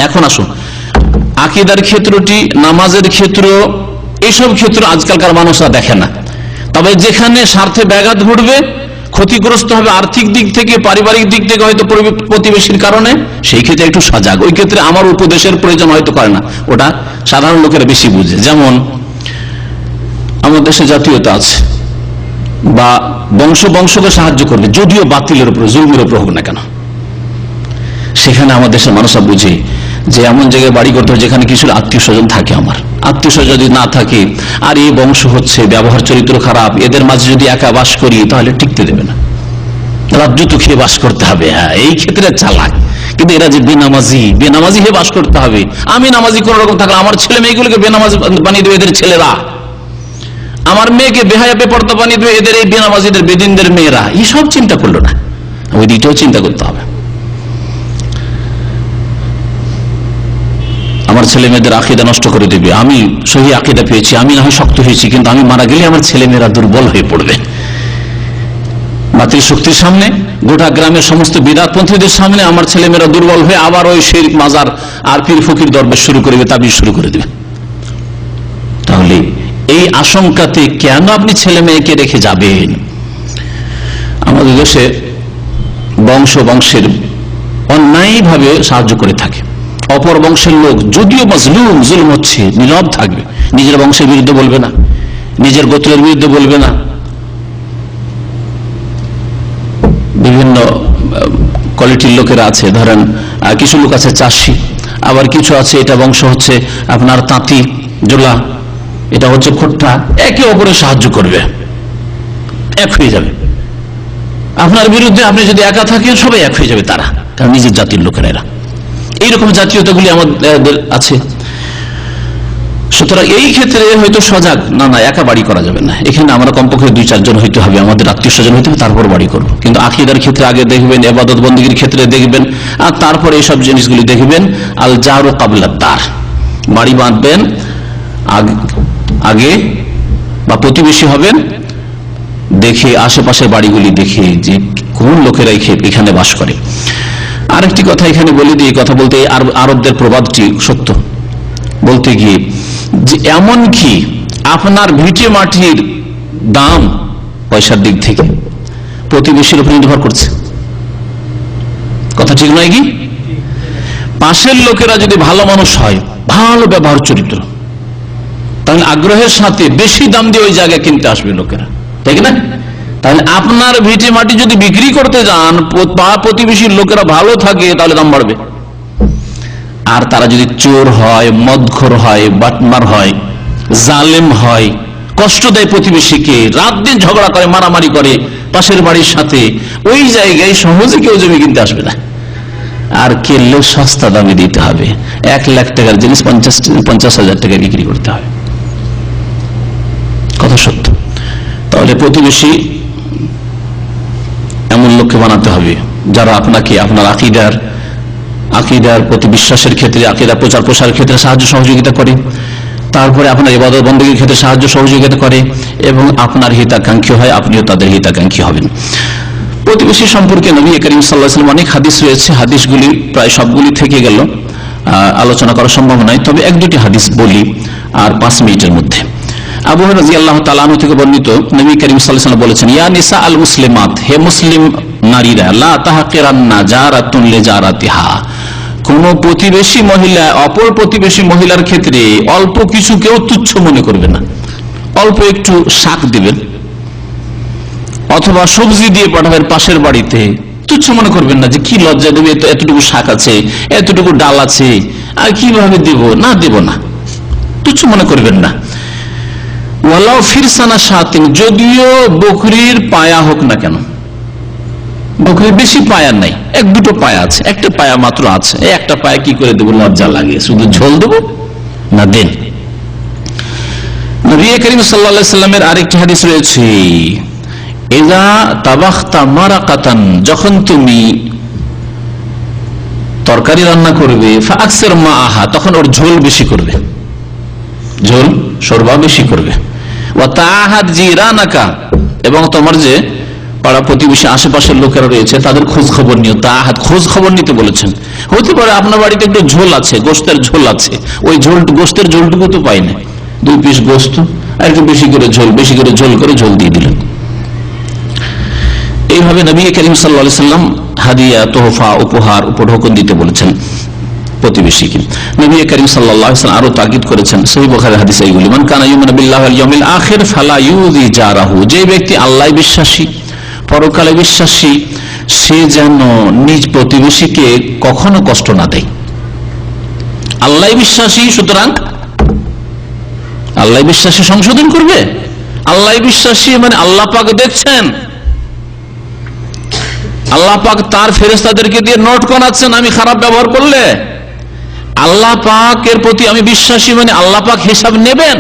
এখন আসুন আকীদার ক্ষেত্রটি, নামাজের ক্ষেত্র, এইসব ক্ষেত্র আজকালকার মানুষরা দেখে না। তবে যেখানে স্বার্থে ব্যাঘাত ঘটবে, ক্ষতিগ্রস্ত হবে আর্থিক দিক থেকে, পারিবারিক দিক থেকে, হয়তো প্রতিবেশীর কারণে, সেই ক্ষেত্রে একটু সজাগ। ওই ক্ষেত্রে আমার উপদেশের প্রয়োজন হয়তো করে না, ওটা সাধারণ লোকেরা বেশি বুঝে। যেমন আমাদের দেশে জাতীয়তা আছে বা বংশকে সাহায্য করবে, যদিও বাতিলের উপর, জুলমের উপর হোক না কেন, সেখানে আমাদের দেশের মানুষরা বুঝে যে এমন জায়গায় বাড়ি করতে হয় যেখানে কিছু আত্মীয় স্বজন থাকে। আমার আত্মীয় স্বজন যদি না থাকে আর এই বংশ হচ্ছে ব্যবহার চরিত্র খারাপ, এদের মাঝে যদি একা বাস করি তাহলে টিকতে দেবে না, রাজ্যত খেয়ে বাস করতে হবে। হ্যাঁ, এই ক্ষেত্রে চালাক, কিন্তু এরা যে বেনামাজি হয়ে বাস করতে হবে, আমি নামাজি কোন রকম থাকলে আমার ছেলে মেয়েগুলোকে বেনামাজি বানিয়ে দেবে এদের ছেলেরা, আমার মেয়েকে বেহায়া বেপরদা বানিয়ে দেবে এদের এই বেনামাজিদের বেদিনদের মেয়েরা। এই সব চিন্তা করলো না, ওই দিকটাও চিন্তা করতে হবে। আমার ছেলে মেয়েদের আকীদা নষ্ট করে দেবে, আমি সহি আকীদা পেয়েছি, আমি না হয় শক্ত হয়েছি, কিন্তু আমি মারা গেলে আমার ছেলে মেয়েরা দুর্বল হয়ে পড়বে। বাতিল শক্তির সামনে, গোটা গ্রামের সমস্ত বিদআতপন্থীদের সামনে আমার ছেলে মেয়েরা দুর্বল হয়ে আবার ওই শিরক, মাজার আর পীর ফকির দরবেশ শুরু করবে, তাবিজ শুরু করে দেবে। তাহলে এই আশঙ্কাতে কেন আপনি ছেলে মেয়েকে রেখে যাবেন? আমাদের দেশে বংশের অন্যায়ভাবে সাহায্য করে থাকে, অপর বংশের লোক যদিও জুলুম হচ্ছে, নীরব থাকবে, নিজের বংশের বিরুদ্ধে বলবে না, নিজের গোত্রের বিরুদ্ধে বলবে না। বিভিন্ন কোয়ালিটির লোকেরা আছে, ধরেন কিছু লোক আছে চাষি, আবার কিছু আছে এটা বংশ হচ্ছে আপনার তাঁতি জোলা, এটা হচ্ছে খোট্টা, একে অপরের সাহায্য করবে, এক হয়ে যাবে। আপনার বিরুদ্ধে আপনি যদি একা থাকেন সবাই এক হয়ে যাবে তারা, কারণ নিজের জাতির লোকেরা এরা। এইরকম জাতীয়তাগুলি আমাদের আছে। সুতরাং এই ক্ষেত্রে হয়তো সজাগ, না একা বাড়ি করা যাবে না, এখানে আমরা কমপক্ষে 2-4 জন হইতে হবে, আমাদের আত্মীয় স্বজন হইতে হবে, তারপর বাড়ি করবো। কিন্তু আকীদার ক্ষেত্রে আগে দেখবেন, ইবাদত বন্দেগীর ক্ষেত্রে দেখবেন, আর তারপর এইসব জিনিসগুলি দেখবেন। আল জারু ক্বাবলাদ দার, বাড়ি বাঁধবেন আগে, বা প্রতিবেশী হবেন দেখে, আশেপাশের বাড়িগুলি দেখে যে কোন লোকেরা এখানে বাস করে। আরেকটি কথা এখানে বলে দিই, কথা বলতে আরবদের প্রবাদটি সত্য বলতে গিয়ে, যে এমন কি আপনার ভিটে মাটির দাম পয়সার দিক থেকে প্রতিবেশীর উপর নির্ভর করছে। কথা ঠিক নয় কি? পাশের লোকেরা যদি ভালো মানুষ হয়, ভালো ব্যবহার চরিত্র, তাহলে আগ্রহের সাথে বেশি দাম দিয়ে ওই জায়গায় কিনতে আসবে লোকেরা, ঠিক না? তাহলে আপনার ভিটে মাটি যদি বিক্রি করতে যান, প্রতিবেশীর লোকেরা ভালো থাকে, তাহলে দাম বাড়বে। আর তারা যদি চোর হয়, মদখোর হয়, বাটমার হয়, জালেম হয়, কষ্ট দেয় প্রতিবেশীকে, রাত দিন ঝগড়া করে, মারামারি করে পাশের বাড়ির সাথে, ওই জায়গায় সহজে কেউ জমি কিনতে আসবে না। আর কিনলেও সস্তা দামে দিতে হবে। 1 লাখ টাকার জিনিস 50,000 টাকা বিক্রি করতে হবে। কথা সত্য। তাহলে প্রতিবেশী এমন লোককে বানাতে হবে যারা আপনাকে আপনার আকিদার প্রতি বিশ্বাসের ক্ষেত্রে, আকিদা প্রচার প্রসারের ক্ষেত্রে সাহায্য সহযোগিতা করে, তারপরে আপনার ইবাদত বন্দেগীর ক্ষেত্রে সাহায্য সহযোগিতা করে, এবং আপনার হিতাকাঙ্ক্ষী হয়, আপনিও তাদের হিতাকাঙ্ক্ষী হবেন। প্রতিবেশী সম্পর্কে নবী করিম সাল্লাল্লাহু আলাইহি ওয়াসাল্লাম অনেক হাদিস রয়েছে, হাদিসগুলি প্রায় সবগুলি থেকে গেল, আলোচনা করা সম্ভব নয়, তবে 1-2টি হাদিস বলি আর 5 মিনিটের মধ্যে। আবু হুরায়রা রাদিয়াল্লাহু তাআলা আনহু থেকে বর্ণিত, নবী করিম সাল্লাল্লাহু আলাইহি ওয়াসাল্লাম বলেছেন, ইয়া নিসা আল মুসলিমাত, হে মুসলিম নারীরা, লা তাহকিরান্না জারাতুন লিজারাতিহা, কোন প্রতিবেশী মহিলা অপর প্রতিবেশী মহিলার ক্ষেত্রে অল্প কিছু কেউ তুচ্ছ মনে করবে না। অল্প একটু শাক দিবেন অথবা সবজি দিয়ে পাঠাবেন পাশের বাড়িতে, তুচ্ছ মনে করবেন না যে কি লজ্জা দেবে, এতটুকু শাক আছে, এতটুকু ডাল আছে, আর কিভাবে দেব, না দেব না, তুচ্ছ মনে করবেন না। ওয়ালাউ ফিরসানা শাতিন, যদিও বকরির পায়া হোক না কেন, বকরির বেশি পায়া নাই, 1-2টো পায়া আছে, একটা পায়া মাত্র আছে, এই একটা পায়া কি করে দেবো, লজ্জা লাগে, শুধু ঝোল দেবো না, দেন। নবী করিম সাল্লাল্লাহু আলাইহি সাল্লামের আরেকটি হাদিস রয়েছে, ইযা তাবাখতা মারাকাতান, যখন তুমি তরকারি রান্না করবে, ফাকসির মাআহা, তখন ওর ঝোল বেশি করবে, ঝোল শরবা বেশি করবে। ওয়া তাআহাদ জিরানাকা, এবং তোমার যে পাড়া প্রতিবেশী আশেপাশের লোকেরা রয়েছে তাদের খোঁজ খবর নিও। তাআহাদ, খোঁজ খবর নিতে বলেছেন। হতে পারে আপনার বাড়িতে একটু ঝোল আছে, গোশতের ঝোল আছে, ওই ঝোল, গোশতের ঝোলটুকু তো পাই না, 2 পিস গোশত আর একটু বেশি করে ঝোল, বেশি করে ঝোল করে ঝোল দিয়ে দিলেন। এইভাবে নবী করিম সাল্লাল্লাহু আলাইহি সাল্লাম হাদিয়া, তোহফা, উপহার, উপঢৌকন দিতে বলেছেন প্রতিবেশীকে। নবী করিম সাল্লাল্লাহু আলাইহি ওয়াসাল্লাম আরো তাকিদ করেছেন, সহিহ বুখারীর হাদিস এইগুলি, মান কানা ইউমিনু বিল্লাহি ওয়াল ইয়াউমিল আখির ফালা ইউযি জারাহু, যে ব্যক্তি আল্লাহ বিশ্বাসী, পরকালে বিশ্বাসী, সে যেন নিজ প্রতিবেশীকে কখনো কষ্ট না দেয়। আল্লাহ বিশ্বাসী, সুতরাং আল্লাহ বিশ্বাসী সংশোধন করবে। আল্লাহ বিশ্বাসী মানে আল্লাহ পাক দেখছেন, আল্লাহ পাক তার ফেরেশতাদেরকে দিয়ে নোট করাচ্ছেন আমি খারাপ ব্যবহার করলে। আল্লাহ পাকের প্রতি আমি বিশ্বাসী মানে আল্লাহ পাক হিসাব নেবেন।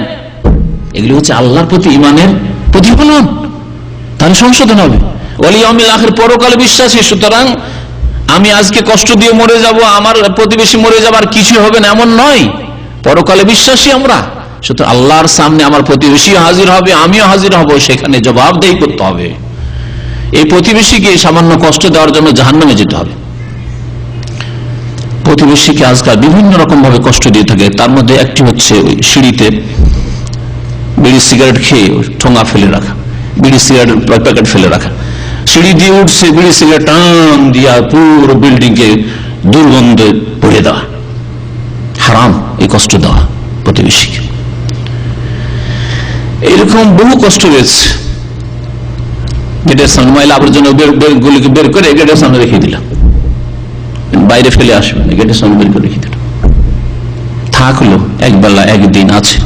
এগুলি হচ্ছে আল্লাহর প্রতি ঈমানের প্রতিফলন, তাহলে সংশোধন হবে। ওয়াল ইয়াউমিল আখির, পরকালে বিশ্বাসী, সুতরাং আমি আজকে কষ্ট দিয়ে মরে যাব, আমার প্রতিবেশী মরে যাবে, আর কিছু হবে না এমন নয়। পরকালে বিশ্বাসী আমরা, সুতরাং আল্লাহর সামনে আমার প্রতিবেশী হাজির হবে, আমিও হাজির হব, সেখানে জবাবদেহি করতে হবে। এই প্রতিবেশীকে সামান্য কষ্ট দেওয়ার জন্য জাহান্নামে যেতে হবে। প্রতিবেশীকে আজকাল বিভিন্ন রকম ভাবে কষ্ট দিয়ে থাকে, তার মধ্যে একটি হচ্ছে ওই সিঁড়িতে বিড়ি সিগারেট খেয়ে ঠোঙা ফেলে রাখা, বিড়ি সিগারেট প্যাকেট ফেলে রাখা, সিঁড়ি দিয়ে উঠছে বিড়ি সিগারেট টান দিয়া পুরো বিল্ডিং কে দুর্গন্ধে ভরে দেওয়া, হারাম এই কষ্ট দেওয়া প্রতিবেশীকে। এরকম বহু কষ্ট রয়েছে। গেটের সামনে ময়লা আবর্জনা গুলিকে বের করে গেটের সামনে রেখে দিলাম, বাইরে ফেলে আসবে, গেটের সামনে বের করে রেখে দিলাম, থাকলো একবেলা একদিন আছে।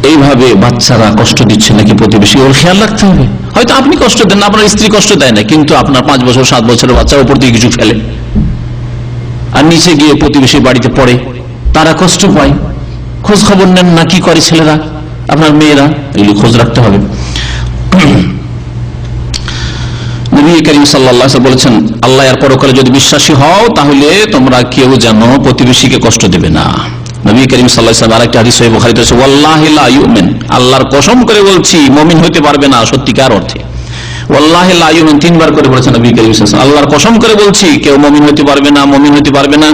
এইভাবে বাচ্চারা কষ্ট দিচ্ছে নাকি প্রতিবেশী, ওর খেয়াল রাখতে হবে। হয়তো আপনি কষ্ট দেন না, আপনার স্ত্রী কষ্ট দেয় না, কিন্তু আপনার 5 বছর 7 বছরের বাচ্চার উপর দিয়ে কিছু ফেলে আর নিচে গিয়ে প্রতিবেশী বাড়িতে পড়ে, তারা কষ্ট পায়। খোঁজ খবর নেন না কি করে ছেলেরা, আপনার মেয়েরা, এগুলি খোঁজ রাখতে হবে। নবী করিম সাল্লাল্লাহু আলাইহি ওয়াসাল্লাম বলেছেন, আল্লাহ আর পরকালে যদি বিশ্বাসী হও তাহলে তোমরা কেউ যেন প্রতিবেশীকে কষ্ট দেবে না। নবী করিম সাল্লাল্লাহু আলাইহি ওয়াসাল্লাম আরেকটা হাদিস সহিহ বুখারীতে আছে, ওয়াল্লাহি লা ইউমিন, আল্লাহর কসম করে বলছি মুমিন হতে পারবে না সত্যিকার অর্থে। ওয়াল্লাহি লা ইউমিন 3 বার করে বলেছেন নবী করিম সাল্লাল্লাহু আলাইহি ওয়াসাল্লাম, আল্লাহর কসম করে বলছি কেউ মুমিন হতে পারবে না, মুমিন হতে পারবে না।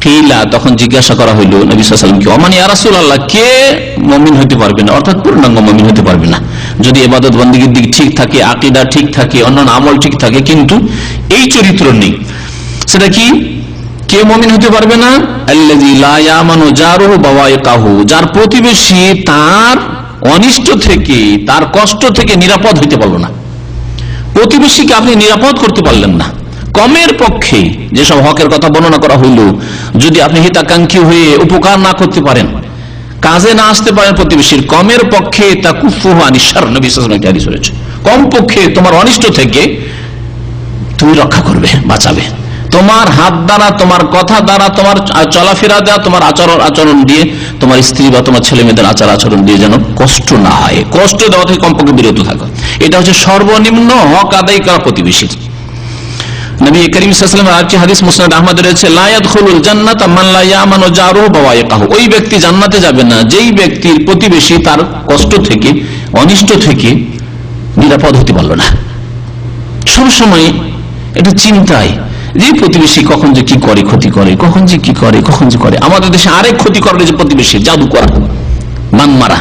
কিলা, তখন জিজ্ঞাসা করা হইল নবী সাল্লাল্লাহু আলাইহি ওয়াসাল্লামকে, ওমান ইয়া রাসূলুল্লাহ, কে মুমিন হতে পারবে না, অর্থাৎ পূর্ণাঙ্গ মুমিন হতে পারবে না, যদি ইবাদত বন্দেগীর দিক ঠিক থাকে, আকীদা ঠিক থাকে, অন্যান্য আমল ঠিক থাকে, কিন্তু এই চরিত্র নেই। সেটা কি? কে মুমিন হতে পারবে না? আল্লাযী লা ইয়ামানু জারুহু বাওয়াইকাহু, যার প্রতিবেশী তার অনিষ্ট থেকে, তার কষ্ট থেকে নিরাপদ হইতে পারল না। প্রতিবেশীকে আপনি নিরাপদ করতে পারলেন না, কমের পক্ষে যেসব হকের কথা বর্ণনা করা হইল, যদি আপনি হিতাকাঙ্ক্ষী হয়ে উপকার না করতে পারেন, কাজে না আসতে পারেন প্রতিবেশীর, কমের পক্ষে তা কুফুহু আনিশার, নবী সাল্লাল্লাহু আলাইহি ওয়াসাল্লাম হাদিস রয়েছে, কম পক্ষে তোমার অনিষ্ট থেকে তুমি রক্ষা করবে, বাঁচাবে। তোমার হাত দ্বারা, তোমার কথা দ্বারা, তোমার চলাফেরা দ্বারা, তোমার আচরণ দিয়ে, তোমার স্ত্রী বা তোমার ছেলে মেয়েদের আচরণ দিয়ে যেন কষ্ট না হয়, কষ্ট দেওয়া থেকে কমপক্ষে বিরত থাকো। এটা হচ্ছে সর্বনিম্ন হক আদায় করা প্রতিবেশীর। নবী করিম সাল্লাল্লাহু আলাইহি ওয়াসাল্লামের আরেকটি হাদিস মুসনাদ আহমদে রয়েছে, লা ইয়াদখুলুল জান্নাতা মান লা ইয়ামানু জারুহু বাওয়াইকাহু, ওই ব্যক্তি জান্নাতে যাবে না যেই ব্যক্তির প্রতিবেশী তার কষ্ট থেকে, অনিষ্ট থেকে নিরাপদ হতে পারল না। সবসময় এটা চিন্তায় যে প্রতিবেশী কখন যে কি করে, ক্ষতি করে, কখন যে কি করে, কখন যে করে। আমাদের দেশে আরেক ক্ষতি করে যে প্রতিবেশী, জাদু করা, মান মারা,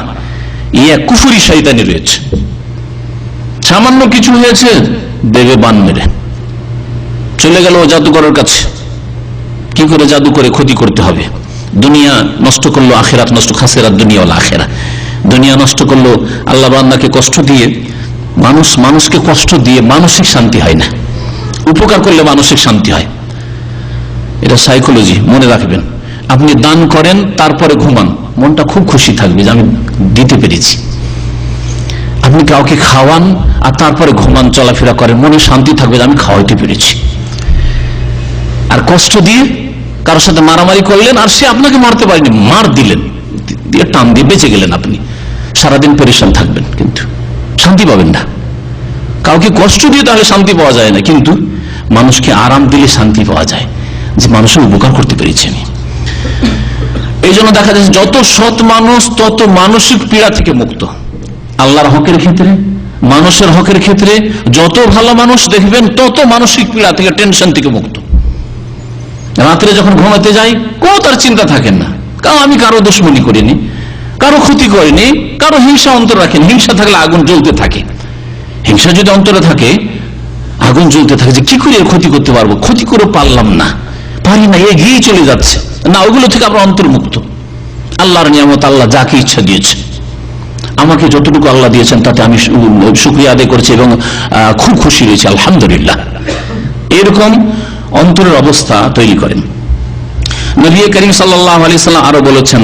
ইয়া কুফরি শয়তানি রয়েছে। সামান্য কিছু হয়েছে দেবে বান মেরে, চলে গেল জাদুকরের কাছে, কি করে জাদু করে ক্ষতি করতে হবে। দুনিয়া নষ্ট করলো, আখেরাত নষ্ট, খাসিরাত দুনিয়া ওয়াল আখেরা। দুনিয়া নষ্ট করলো, আল্লাহ বান্দাকে কষ্ট দিয়ে, মানুষকে কষ্ট দিয়ে মানসিক শান্তি হয় না, উপকার করলে মানসিক শান্তি হয়। এটা সাইকোলজি, মনে রাখবেন। আপনি দান করেন, তারপরে ঘুমান, মনটা খুব খুশি থাকবে যে আমি দিতে পেরেছি। আপনি কাউকে খাওয়ান আর তারপরে ঘুমান, চলাফেরা করেন, মনে শান্তি থাকবে যে আমি খাওয়াইতে পেরেছি। আর কষ্ট দিয়ে কারোর সাথে মারামারি করলেন, আর সে আপনাকে মারতে পারেনি, মার দিলেন, দিয়ে টান দিয়ে বেঁচে গেলেন, আপনি সারাদিন পেরেশান থাকবেন, কিন্তু শান্তি পাবেন না। কাউকে কষ্ট দিয়ে তাহলে শান্তি পাওয়া যায় না, কিন্তু মানুষকে আরাম দিলে শান্তি পাওয়া যায়, যে মানুষের উপকার করতে পেরেছি আমি। এই জন্য দেখা যাচ্ছে যত সৎ মানুষ তত মানসিক পীড়া থেকে মুক্ত। আল্লাহর হকের ক্ষেত্রে, মানুষের হকের ক্ষেত্রে যত ভালো মানুষ দেখবেন তত মানসিক পীড়া থেকে, টেনশন থেকে মুক্ত। রাত্রে যখন ঘুমাতে যাই কোনো তার চিন্তা থাকেন না, কারণ আমি কারো দুশমনি করিনি, কারো ক্ষতি করিনি, কারো হিংসা অন্তর রাখেনি। হিংসা থাকলে আগুন জ্বলতে থাকে, হিংসা যদি অন্তরে থাকে আগুন জ্বলতে থাকে, যে কি করে ক্ষতি করতে পারবো, ক্ষতি করে পারলাম না, পারি না, এগিয়ে চলে যাচ্ছে না। ওগুলো থেকে আপনার অন্তর্মুক্ত। আল্লাহর নিয়ামত, আল্লাহ যাকে ইচ্ছা দিয়েছে, আমাকে যতটুকু আল্লাহ দিয়েছেন তাতে আমি শুকরিয়া আদায় করেছি এবং খুব খুশি রয়েছে, আলহামদুলিল্লাহ। এরকম অন্তরের অবস্থা তৈরি করেন। নবী করিম সাল্লাল্লাহু আলাইহি ওয়াসাল্লাম আরো বলেছেন,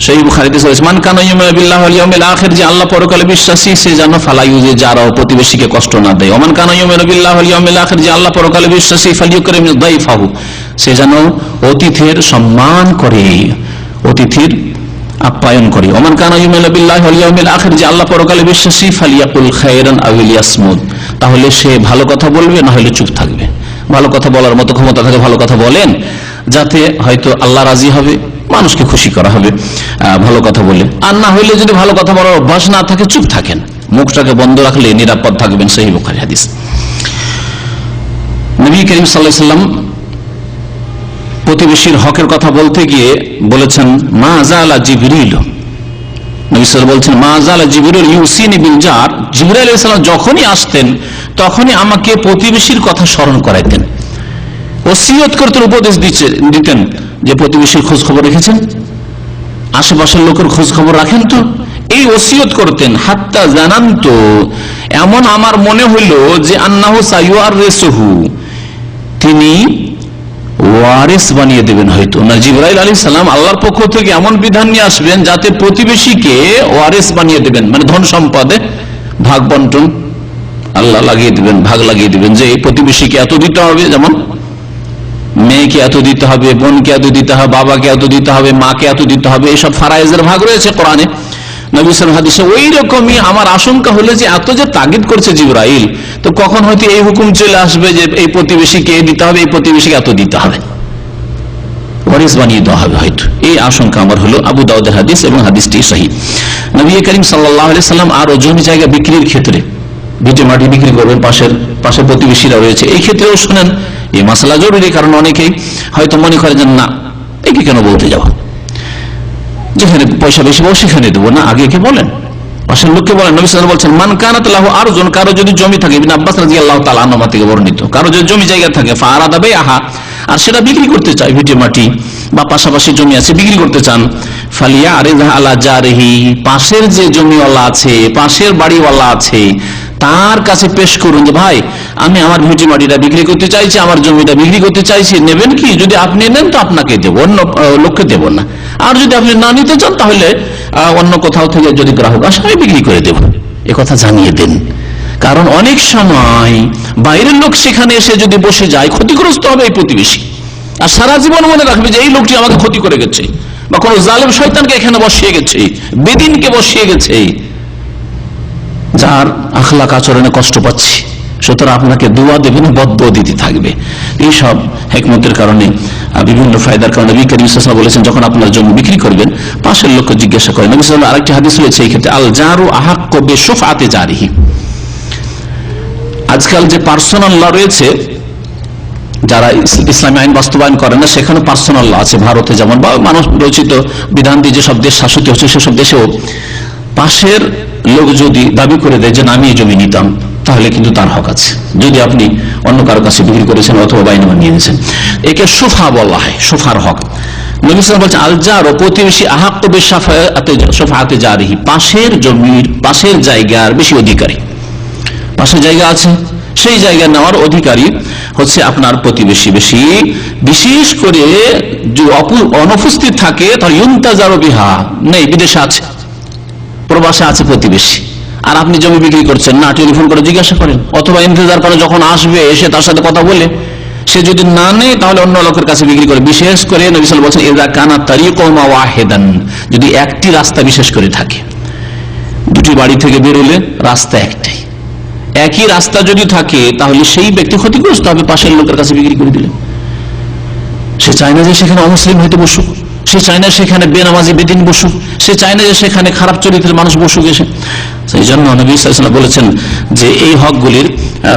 সহিহ বুখারীতে রয়েছে, মান কানা ইউমিনু বিল্লাহি ওয়াল ইয়াউমিল আখির, যে আল্লাহ পরকালে বিশ্বাসী সে যেন ফালা ইউজি জারাহু, প্রতিবেশীকে কষ্ট না দেয়। ওমান কানা ইউমিনু বিল্লাহি ওয়াল ইয়াউমিল আখির, যে আল্লাহ পরকালে বিশ্বাসী ফালিয়ুকরিম দাইফাহু, সে যেন অতিথির সম্মান করে, অতিথির আপ্যায়ন করে। ওমান কানা ইউমিনু বিল্লাহি ওয়াল ইয়াউমিল আখির, যে আল্লাহ পরকালে বিশ্বাসী ফালিয়াকুল খায়রান আও লিয়াসমুদ, তাহলে সে ভালো কথা বলবে, না হলে চুপ থাকবে। ভালো কথা বলার মতো ক্ষমতা থাকে ভালো কথা বলেন, যাতে হয়তো আল্লাহ রাজি হবে, মানুষকে খুশি করা হবে ভালো কথা বলে। আর না হইলে যদি ভালো কথা বলার অভ্যাস না থাকে, চুপ থাকেন, মুখটাকে বন্ধ রাখলে নিরাপদ থাকবেন। সহিহ বুখারী হাদিস। নবী করিম সাল্লাল্লাহু আলাইহি ওয়াসাল্লাম প্রতিবেশীর হকের কথা বলতে গিয়ে বলেছেন, মা জালা জিবরিল, নবী সাল্লাল্লাহু বলছেন, মা জালা জিবরিল ইউসিনি বিল জার, জিবরাইল আলাইহিস সালাম যখনই আসতেন তখনই আমাকে প্রতিবেশীর কথা স্মরণ করাইতেন, ওসিয়ত করতেন, উপদেশ দিতেন যে প্রতিবেশীর খোঁজ খবর রেখেছেন, আশেপাশের লোকের খোঁজ খবর রাখেন তো, এই ওসিয়ত করতেন। হাত্তা জানান্ত, এমন আমার মনে হইল যে আন্নাহু সাইয়ুআররিসুহু, তিনি ওয়ারিস বানিয়ে দেবেন হয়তো। না, জিবরাইল আলাইহিস সালাম আল্লাহর পক্ষ থেকে এমন বিধান নিয়ে আসবেন যাতে প্রতিবেশীকে ওয়ারিস বানিয়ে দেবেন, মানে ধন সম্পদে ভাগ বন্টন আল্লাহ লাগিয়ে দিবেন, ভাগ লাগিয়ে দিবেন, যে এই প্রতিবেশীকে এত দিতে হবে, যেমন মেয়েকে এত দিতে হবে, বোনকে এত দিতে হবে, বাবাকে এত দিতে হবে, মাকে এত দিতে হবে, এইসব ফারায়েজের ভাগ রয়েছে কোরআনে, নবী সাল্লাল্লাহু আলাইহি হাদিসে। ওই রকমই আমার আশঙ্কা হলো যে এত যে তাগিদ করছে জিবরাইল, তো কখন হয়তো এই হুকুম চলে আসবে যে এই প্রতিবেশীকে দিতে হবে, এই প্রতিবেশীকে এত দিতে হবে, ওয়ারিস বানিয়ে দেওয়া হবে হয়তো, এই আশঙ্কা আমার হলো। আবু দাউদের হাদিস এবং হাদিসটি সহিহ। নবী করিম সাল্লাল্লাহু আলাইহি সাল্লাম আরো জমি জায়গা বিক্রির ক্ষেত্রে, ভিটে মাটি বিক্রি করবেন, পাশের প্রতিবেশীরা রয়েছে, এই ক্ষেত্রেও শুনেন এই মাসলা জরুরি, কারণ অনেকেই হয়তো মনে করে যে না, একে কেন বলতে যাওয়া, যেখানে পয়সা বেশি পাবো সেখানে দেবো না, আগে কে বলেন, পাশের লোককে বলেন। নবী সাল্লাল্লাহু আলাইহি ওয়াসাল্লাম বলছেন, মান কানাত লাহু আরজুন, কারো যদি জমি থাকে, ইবনে আব্বাস রাদিয়াল্লাহু তাআলা আনহু থেকে বর্ণিত, কারো যদি জমি জায়গা থাকে, ফাআরাদা বাইআহা, আর সেটা বিক্রি করতে চায়, ভিটে মাটি বা পাশাপাশি জমি আছে বিক্রি করতে চান, ফালিয়া আরিযা আলা জারিহি, পাশের যে জমিওয়ালা আছে, পাশের বাড়িওয়ালা আছে, তার কাছে পেশ করুন যে ভাই আমি আমার ভিটে মাটিটা বিক্রি করতে চাইছি, আমার জমিটা বিক্রি করতে চাইছি, নেবেন কি? যদি আপনি নেন তো আপনাকে দেবো, অন্য লোককে দেবো না। আর যদি আপনি না নিতে চান তাহলে অন্য কোথাও থেকে যদি গ্রাহক আসে আমি বিক্রি করে দেবো, এ কথা জানিয়ে দেন। কারণ অনেক সময় বাইরের লোক সেখানে এসে যদি বসে যায়, ক্ষতিগ্রস্ত হবে এই প্রতিবেশী, আর সারা জীবন মনে রাখবে যে এই লোকটি আমাকে ক্ষতি করে গেছে, বা কোন জালেম শয়তানকে এখানে বসিয়ে গেছে, বেদিনকে বসিয়ে গেছে, যার আখলাক আচরণে কষ্ট পাচ্ছি। সুতরাং আপনাকে দোয়া দেবেন, বদদোয়া দিতে থাকবে। এইসব হিকমতের কারণে, বিভিন্ন ফায়দার কারণে নবী করিম সাল্লাল্লাহু আলাইহি ওয়াসাল্লাম বলেছেন, যখন আপনার জমি বিক্রি করবেন পাশের লোককে জিজ্ঞাসা করেন। নবী সাল্লাল্লাহু আলাইহি ওয়াসাল্লাম আরেকটি হাদিস রয়েছে এই ক্ষেত্রে, আল জারু আহাক্কু বিশুফআতি জারিহি। আজকাল যে পার্সোনাল ল রয়েছে, যারা ইসলামী আইন বাস্তবায়ন করে না, সেখানে পার্সোনাল ল আছে। ভারতে যেমন বা মানুষ রচিত বিধান দিয়ে যেসব দেশ শাসিত হচ্ছে, সেসব দেশেও পাশের লোক যদি দাবি করে দেয় যে আমি এই জমি নিতাম, তাহলে কিন্তু তার হক আছে, যদি আপনি অন্য কারো কাছে বিক্রি করেছেন অথবা বাইনামা নিয়ে নিয়েছেন। একে সুফা বলা হয়, সুফার হক। নবী সাল্লাল্লাহু আলাইহি ওয়াসাল্লাম বলছেন, আল জারু, প্রতিবেশী, আহাক্কু বিশুফআতি জারিহি, পাশের জমির, পাশের জায়গার বেশি অধিকারী। পাশের জায়গা আছে, সেই জায়গা নেওয়ার অধিকারী হচ্ছে আপনার প্রতিবেশী বেশি। বিশেষ করে যে অনুপস্থিত থাকে, তার ইউনতাজারু বিহা, নেই, বিদেশে আছে, প্রবাসে আছে প্রতিবেশী, আর আপনি জমি বিক্রি করছেন না, টেলিফোন করে জিজ্ঞাসা করেন, অথবা ইন্তজার করে যখন আসবে এসে তার সাথে কথা বলে, সে যদি না নেয় তাহলে অন্য লোকের কাছে বিক্রি করে। বিশেষ করে নবী সাল্লাল্লাহু আলাইহি ওয়াসাল্লাম বলেছেন, ইযা কানা তারিকুহুমা ওয়াহিদান, যদি একটি রাস্তা বিশেষ করে থাকে, দুটি বাড়ি থেকে বেরোলে রাস্তা একটাই, একই রাস্তা যদি থাকে, তাহলে সেই ব্যক্তি ক্ষতিগ্রস্ত হবে পাশের লোকের কাছে বিক্রি করে দিলে। সে চায় না যে সেখানে অমুসলিম হয়তো বসুক, সে চায় না সেখানে বেনামাজি বেদিন বসুক, সে চায় না যে সেখানে খারাপ চরিত্রের মানুষ বসুক এসে। সেই জন্য নবী সাল্লাল্লাহু আলাইহি ওয়াসাল্লাম বলেছেন যে এই হকগুলির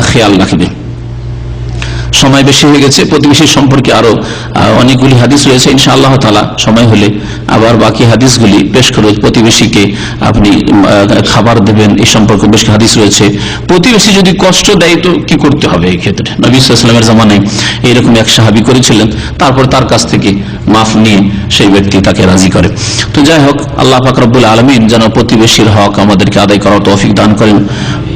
খেয়াল রাখবে। সময় বেশি হয়ে গেছে, প্রতিবেশী সম্পর্কে আরো অনেকগুলি হাদিস রয়েছে, ইনশাআল্লাহ তাআলা সময় হলে আবার বাকি হাদিসগুলি পেশ করে। প্রতিবেশীকে আপনি খাবার দেবেন, এই সম্পর্কে বেশ হাদিস রয়েছে। প্রতিবেশী যদি কষ্ট দেয় তো কি করতে হবে এই ক্ষেত্রে? নবী সাল্লাল্লাহু আলাইহি ওয়াসাল্লামের জামানায় এইরকম এক সাহাবী করেছিলেন, তারপর তার কাছ থেকে মাফ নিয়ে সেই ব্যক্তি তাকে রাজি করে। তো যাই হোক, আল্লাহ পাক রব্বুল আলামিন যেন প্রতিবেশীর হক আমাদেরকে আদায় করার তৌফিক দান করেন,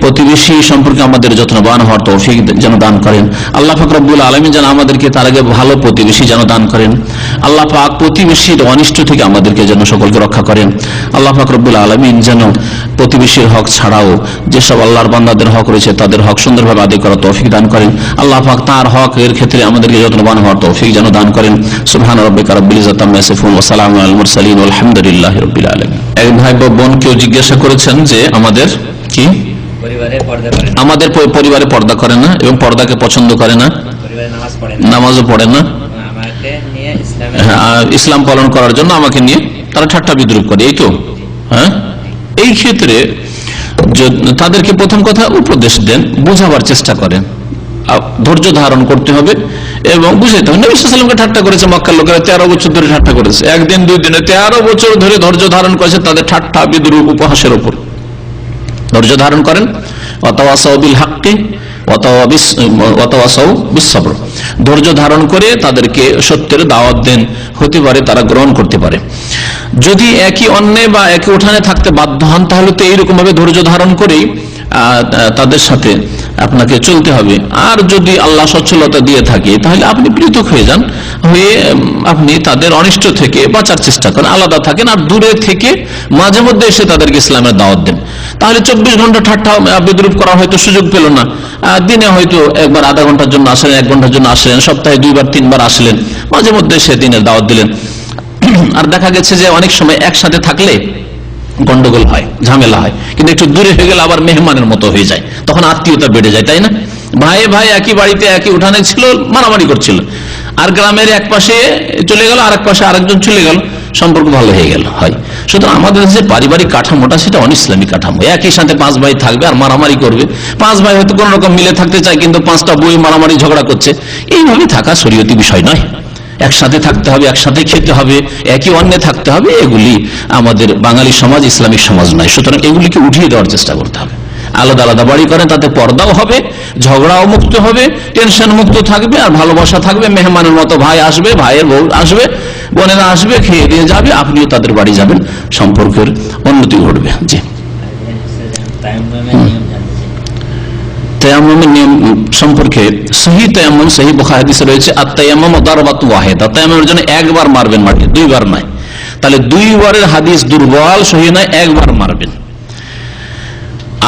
প্রতিবেশী সম্পর্কে আমাদের যত্নবান হওয়ার তৌফিক যেন দান করেন। আল্লাহ পাক রব্বুল আলামিন যেন আমাদেরকে তার আগে ভালো প্রতিবেশী যেন দান করেন। আল্লাহ পাক প্রতিবেশীর অনিষ্ট থেকে আমাদেরকে যেন সকলকে রক্ষা করেন। আল্লাহ পাক রব্বুল আলামিন যেন প্রতিবেশীর হক ছাড়াও যেসব আল্লাহর বান্দাদের হক রয়েছে তাদের হক সুন্দরভাবে আদায় করার তৌফিক দান করেন। আল্লাহ পাক তার হক এর ক্ষেত্রে আমাদেরকে যত্নবান হওয়ার তৌফিক যেন দান করেন। সুবহান রাব্বিকা রাব্বিল ইজ্জাতি আম্মা ইয়াসিফুন ওয়া সালামুন আলাল মুরসালিন ওয়া আলহামদুলিল্লাহি রাব্বিল আলামিন। এক ভাই বা বোন কেউ জিজ্ঞাসা করেছেন যে আমাদের কি আমাদের পরিবারে পর্দা করে না এবং পর্দাকে পছন্দ করে না, নামাজও পড়ে না, ইসলাম পালন করার জন্য আমাকে নিয়ে তারা ঠাট্টা বিদ্রুপ করে, এই তো। হ্যাঁ, এই ক্ষেত্রে তাদেরকে প্রথম কথা উপদেশ দেন, বোঝাবার চেষ্টা করেন, ধৈর্য ধারণ করতে হবে এবং বুঝাইতে হবে। নবী সাল্লাল্লাহু আলাইহি ওয়াসাল্লামকে ঠাট্টা করেছে মক্কার লোকেরা, 13 বছর ধরে ঠাট্টা করেছে, একদিন দুই দিনে 13 বছর ধরে ধৈর্য ধারণ করেছে তাদের ঠাট্টা বিদ্রুপ উপহাসের উপর। ধৈর্য ধারণ করেন, ওয়াতাওয়াসাউ বিল হাক্কি ওয়াতাওয়াসাউ বিস সবর, ধৈর্য ধারণ করে তাদেরকে সত্যের দাওয়াত দেন, হতে পারে তারা গ্রহণ করতে পারে। যদি একই অন্যায় বা একই উঠানে থাকতে বাধ্য হন তাহলে তো এইরকম ভাবে ধৈর্য ধারণ করেই তাদের সাথে আপনাকে চলতে হবে। আর যদি আল্লাহ সচ্ছলতা দিয়ে থাকে তাহলে আপনি পৃথক হয়ে যান, হয়ে আপনি তাদের অনিষ্ট থেকে বাঁচার চেষ্টা করেন, আলাদা থাকেন, আর দূরে থেকে মাঝে মধ্যে এসে তাদেরকে ইসলামের দাওয়াত দেন। তাহলে 24 ঘন্টা ঠাট্টা বিদ্রুপ করার হয়তো সুযোগ পেল না, দিনে হয়তো একবার আধা ঘন্টার জন্য আসলেন, 1 ঘন্টার জন্য আসলেন, সপ্তাহে 2বার 3বার আসলেন, মাঝে মধ্যে সে দিনের দাওয়াত দিলেন। আর দেখা গেছে যে অনেক সময় একসাথে থাকলে গন্ডগোল হয়, ঝামেলা হয়, কিন্তু একটু দূরে হয়ে গেলে আবার মেহমানের মতো হয়ে যায়, তখন আত্মীয়তা বেড়ে যায়, তাই না? ভাই ভাই একই বাড়িতে একই উঠানে ছিল, মারামারি করছিল, আর গ্রামের এক পাশে চলে গেল, আর এক পাশে আরেকজন চলে গেল, সম্পর্ক ভালো হয়ে গেল। হয় সুতরাং আমাদের যে পারিবারিক কাঠামোটা সেটা অনিসলামিক কাঠামো। একই সাথে 5 ভাই থাকবে আর মারামারি করবে, 5 ভাই হয়তো কোন রকম মিলে থাকতে চায় কিন্তু 5টা বই মারামারি ঝগড়া করছে, এইভাবে থাকা শরীয়তি বিষয় নয়। একসাথে থাকতে হবে, একসাথে খেতে হবে, একই অন্নে থাকতে হবে, এগুলি আমাদের বাঙালি সমাজ ইসলামিক সমাজ নয়। সুতরাং এগুলিকে উঠিয়ে দেওয়ার চেষ্টা করতে হবে। আলাদা আলাদা বাড়ি করেন, তাতে পর্দাও হবে, ঝগড়াও মুক্ত হবে, টেনশন মুক্ত থাকবে, আর ভালোবাসা থাকবে। মেহমানের মতো ভাই আসবে, ভাইয়ের বউ আসবে, বোনেরা আসবে, খেয়ে দিয়ে যাবে, আপনিও তাদের বাড়ি যাবেন, সম্পর্কের উন্নতি ঘটবে। জি, তায়াম্মুমের নিয়ম সম্পর্কে সহিহ তায়াম্মুম সহিহ বুখারী হাদিসে রয়েছে, আত-তায়াম্মুম দারবাতুন ওয়াহিদা, তায়াম্মুমের জন্য একবার মারবেন মাটি, দুইবার নয়। তাহলে দুইবারের হাদিস দুর্বল, সহিহ নয়, একবার মারবেন।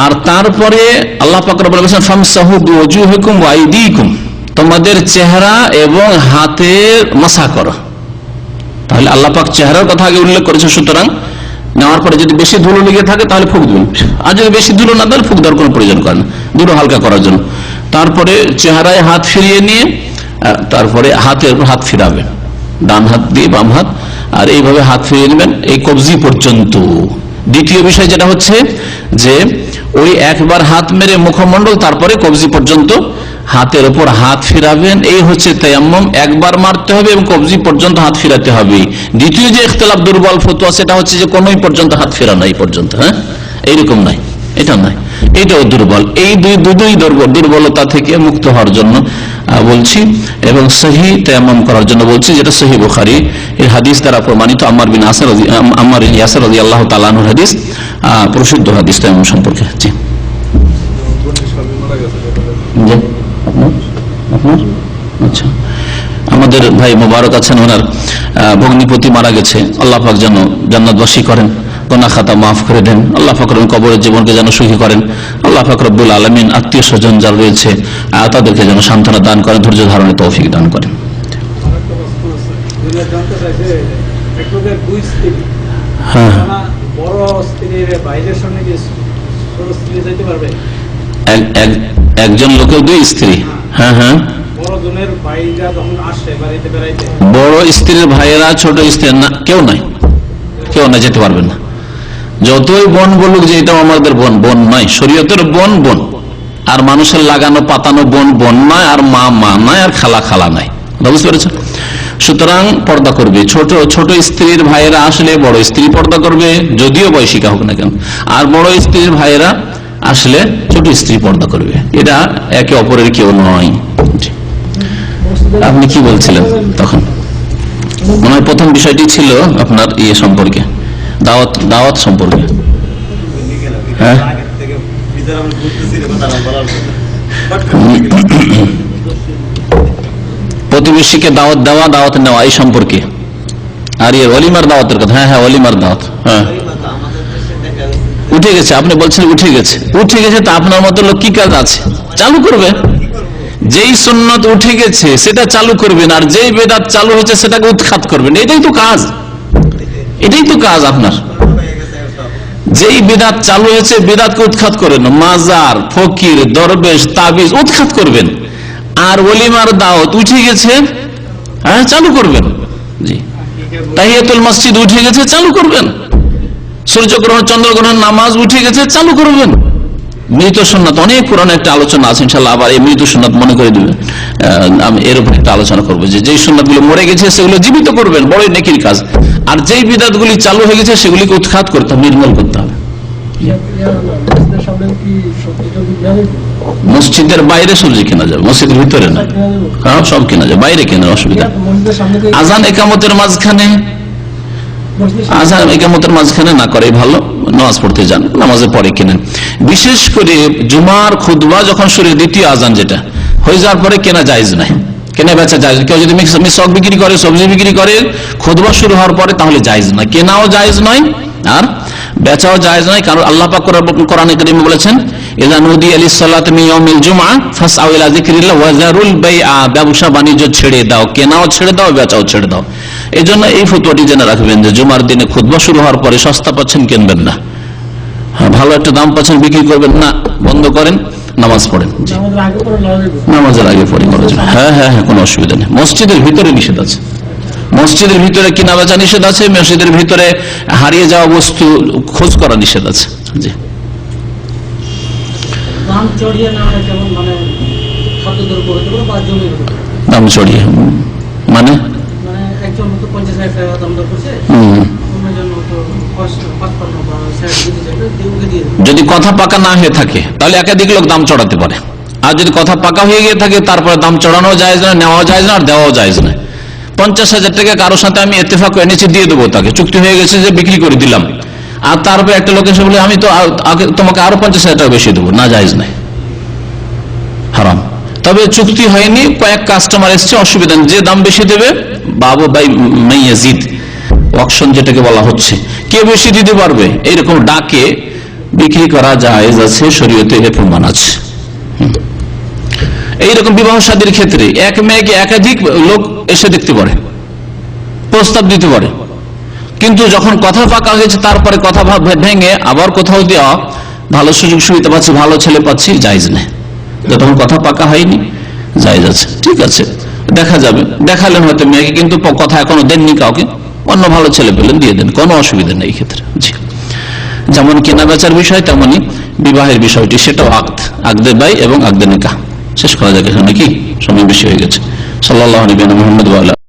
আর তারপরে আল্লাহ পাক রব্বুল আলামিন বলেছেন ফামসাহু বিওজুহিকুম ওয়া আইদিকুম, তোমাদের চেহারা এবং হাতের মাসা করো। তাহলে আল্লাহ পাক চেহারার কথা আগে উল্লেখ করেছে, সুতরাং নেওয়ার পরে যদি বেশি ধুলো লেগে থাকে তাহলে ফুঁক দিবেন, আর যদি বেশি ধুলো না তাহলে ফুঁক দেওয়ার কোনো প্রয়োজন করে না, ধুলো হালকা করার জন্য। তারপরে চেহারায় হাত ফিরিয়ে নিয়ে তারপরে হাতের উপর হাত ফিরাবেন, ডান হাত দিয়ে বাম হাত, আর এইভাবে হাত ফিরিয়ে নেবেন এই কবজি পর্যন্ত। দ্বিতীয় বিষয় যেটা হচ্ছে যে ওই একবার হাত মেরে মুখমণ্ডল, তারপরে কবজি পর্যন্ত হাতের উপর হাত ফিরাবেন, এই হচ্ছে তায়াম্মুম। একবার মারতে হবে এবং কবজি পর্যন্ত হাত ফিরাতে হবে। দ্বিতীয় যে ইখতিলাফ দুর্বল ফতোয়া সেটা হচ্ছে যে কোন পর্যন্ত হাত ফেরানো, এই পর্যন্ত, হ্যাঁ, এইরকম নাই, এটা নাই, এটাও দুর্বল। এই দুই দুর্বলতা থেকে মুক্ত হওয়ার জন্য বলছি, এবং সহিহ তায়াম্মুম করার জন্য বলছি, যেটা সহিহ বুখারী এর হাদিস দ্বারা প্রমাণিত। আম্মার বিন ইয়াসির রাদিয়াল্লাহু তাআলা আনহুর হাদিস, প্রসিদ্ধ হাদিস তায়াম্মুম সম্পর্কে। জি, আচ্ছা, আমাদের ভাই মোবারক আছেন, ওনার ভগ্নিপতি মারা গেছে, আল্লাহ পাক যেন জান্নাতবাসী করেন, গুনাহ খাতা মাফ করে দেন, আল্লাহ পাক কবরের জীবনকে যেন সুখী করেন, আল্লাহ পাক রব্বুল আলামিন আত্মীয় স্বজন যারা রয়েছে তাদেরকে যেন সান্ত্বনা দান করেন, ধৈর্য ধারণের তৌফিক দান করেন। হ্যাঁ, একজন লোকের দুই স্ত্রী, হ্যাঁ হ্যাঁ, বড় স্ত্রীর ভাইয়েরা ছোট স্ত্রী না, কেউ নাই, কেউ না, যেতে পারবেন না। যতই বোন বলুক যে এটাও আমাদের বোন, বোন নয়, শরীয়তের বোন বোন, আর মানুষের লাগানো পাতানো বোন বোন নয়, আর মা মা নয়, আর খালা খালা নয়, বুঝতে পেরেছেন? সুতরাং পর্দা করবে। ছোট ছোট স্ত্রীর ভাইয়েরা আসলে বড় স্ত্রী পর্দা করবে, যদিও বয়সিকা হোক না কেন, আর বড় স্ত্রীর ভাইয়েরা আসলে ছোট স্ত্রী পর্দা করবে, এটা একে অপরের কেউ নয়। আপনি কি বলছিলেন তখন? মনে হয় প্রথম বিষয়টি ছিল আপনার ইয়ে সম্পর্কে, দাওয়াত, দাওয়াত সম্পর্কে। হ্যাঁ, প্রতিবেশীকে দাওয়াত দেওয়া, দাওয়াত নেওয়া, এই সম্পর্কে। আর ইয়ে ওলিমার দাওয়াতের কথা, হ্যাঁ হ্যাঁ, ওলিমার দাওয়াত, হ্যাঁ উঠে গেছে, আপনি বলছেন উঠে গেছে, উঠে গেছে, তা আপনার মতো লোক কি কাজ আছে? চালু করবে। যেই সুন্নত উঠে গেছে সেটা চালু করবেন, আর যেই বেদাত চালু হয়েছে সেটাকে উৎখাত করবেন, এটাই তো কাজ, এটাই তো কাজ আপনার। যেই বেদাত চালু হয়েছে বেদাতকে উৎখাত করেন, মাজার, ফকির, দরবেশ, তাবিজ উৎখাত করবেন, আর ওলিমার দাওয়াত উঠে গেছে, হ্যাঁ চালু করবেন। জি, তাহিয়াতুল মসজিদ উঠে গেছে, চালু করবেন। সূর্যগ্রহণ, চন্দ্রগ্রহণ, নামাজ উঠে গেছে, চালু করবেন। মৃত সুন্নাত, অনেক পুরানো একটা আলোচনা আছে, ইনশাআল্লাহ আবার এই মৃত সুন্নাত মনে করে দিবেন, আমি এর উপর একটা আলোচনা করবো, যে যেই সুন্নাতগুলো মরে গেছে সেগুলো জীবিত করবেন, বড়ই নেকির কাজ। আর যেই বিদাতগুলি চালু হয়ে গেছে সেগুলিকে উৎখাত করতে হবে, নির্মূল করতে হবে। মসজিদের বাইরে সবজি কেনা যাবে, মসজিদের ভিতরে না, হ্যাঁ সব কেনা যাবে, বাইরে কেনার অসুবিধা। আজান একামতের মাঝখানে, আজান একামতের মাঝখানে না করে ভালো, নামাজ পড়তে যান, নামাজের পরে কেনেন। বিশেষ করে জুমার খুতবা যখন শুরু, দ্বিতীয় আজান যেটা হয়ে যাওয়ার পরে কেনা জায়েজ নাই, কেনা বেচা জায়েজ। কেউ যদি মিশক বিক্রি করে, সবজি বিক্রি করে খুতবা শুরু হওয়ার পরে, তাহলে জায়েজ নয়, কেনাও জায়েজ নয় আর বেচাও জায়েজ নয়। কারণ আল্লাহ পাক কোরআনে কারীমে বলেছেন, ইযা নুদিয়া লিস-সালাতি মিন ইয়াউমিল জুমআ ফাসআউ ইলা যিকরিল্লাহ ওয়া যারুল বাইআ, ব্যবসা বাণিজ্য ছেড়ে দাও, কেনাও ছেড়ে দাও, বেচাও ছেড়ে দাও। এই জন্য এই ফতোয়াটি জেনে রাখবেন যে জুমার দিনে খুতবা শুরু হওয়ার পরে সস্তা পাচ্ছেন কিনবেন না, ভালো একটা দাম পাচ্ছেন বিক্রি করবেন না, বন্ধ করেন, নামাজ পড়েন। নামাজের আগে পরে করার জন্য, হ্যাঁ হ্যাঁ হ্যাঁ, কোনো অসুবিধা নেই। মসজিদের ভিতরে নিষেধ আছে, মসজিদের ভিতরে কেনা বেচা নিষেধ আছে, মসজিদের ভিতরে হারিয়ে যাওয়া বস্তু খোঁজ করা নিষেধ আছে। জি, দাম চড়িয়ে মানে একজন 50,000 টাকা দাম দর করছে, যদি কথা পাকা না হয়ে থাকে তাহলে একাধিক লোক দাম চড়াতে পারে, আর যদি কথা পাকা হয়ে গিয়ে থাকে তারপরে দাম চড়ানো জায়েজ না, নেওয়া জায়েজ না, আর দেওয়াও জায়েজ না। 50,000 টাকা কারোর সাথে আমি ইত্তেফাক এনেছি দিয়ে দেবো, তাকে চুক্তি হয়ে গেছে যে বিক্রি করে দিলাম, আর তারপরে একটা লোক এসে বলে আমি তো তোমাকে আরো 50,000 টাকা বেশি দেবো, না জায়েজ নাই, হারাম। তবে চুক্তি হয়নি, কয়েক কাস্টমার এসছে, অসুবিধা নেই, যে দাম বেশি দেবে বাবু ভাই মাইয়াজিদ অকশন যেটাকে বলা হচ্ছে, কে বেশি দিতে পারবে এইরকম ডাকে বিক্রি করা জায়েজ আছে, শরীয়তে এর প্রমাণ আছে। এইরকম বিবাহ শাদীর ক্ষেত্রে এক মেয়েকে একাধিক লোক এসে দেখতে পারে, প্রস্তাব দিতে পারে, কিন্তু যখন কথা পাকা হয়েছে তারপরে কথা ভেঙে আবার কোথাও দেওয়া, ভালো সুযোগ সুবিধা পাচ্ছি, ভালো ছেলে পাচ্ছি, জায়েজ নেই। যতক্ষণ কথা পাকা হয়নি জায়েজ আছে, ঠিক আছে, দেখা যাবে, দেখালেন হয়তো মেয়েকে, কিন্তু কথা এখনো দেননি কাউকে, অন্য ভালো ছেলে পেলেন দিয়ে দেন, কোনো অসুবিধা নেই এই ক্ষেত্রে। জি, যেমন কেনা বেচার বিষয় তেমনি বিবাহের বিষয়টি, সেটাও আকদে বাই এবং আকদে নিকাহ। শেষ করা যাক এখানে, কি সময় বেশি হয়ে গেছে। সাল্লাল্লাহু আলাইহি ওয়া সাল্লাম।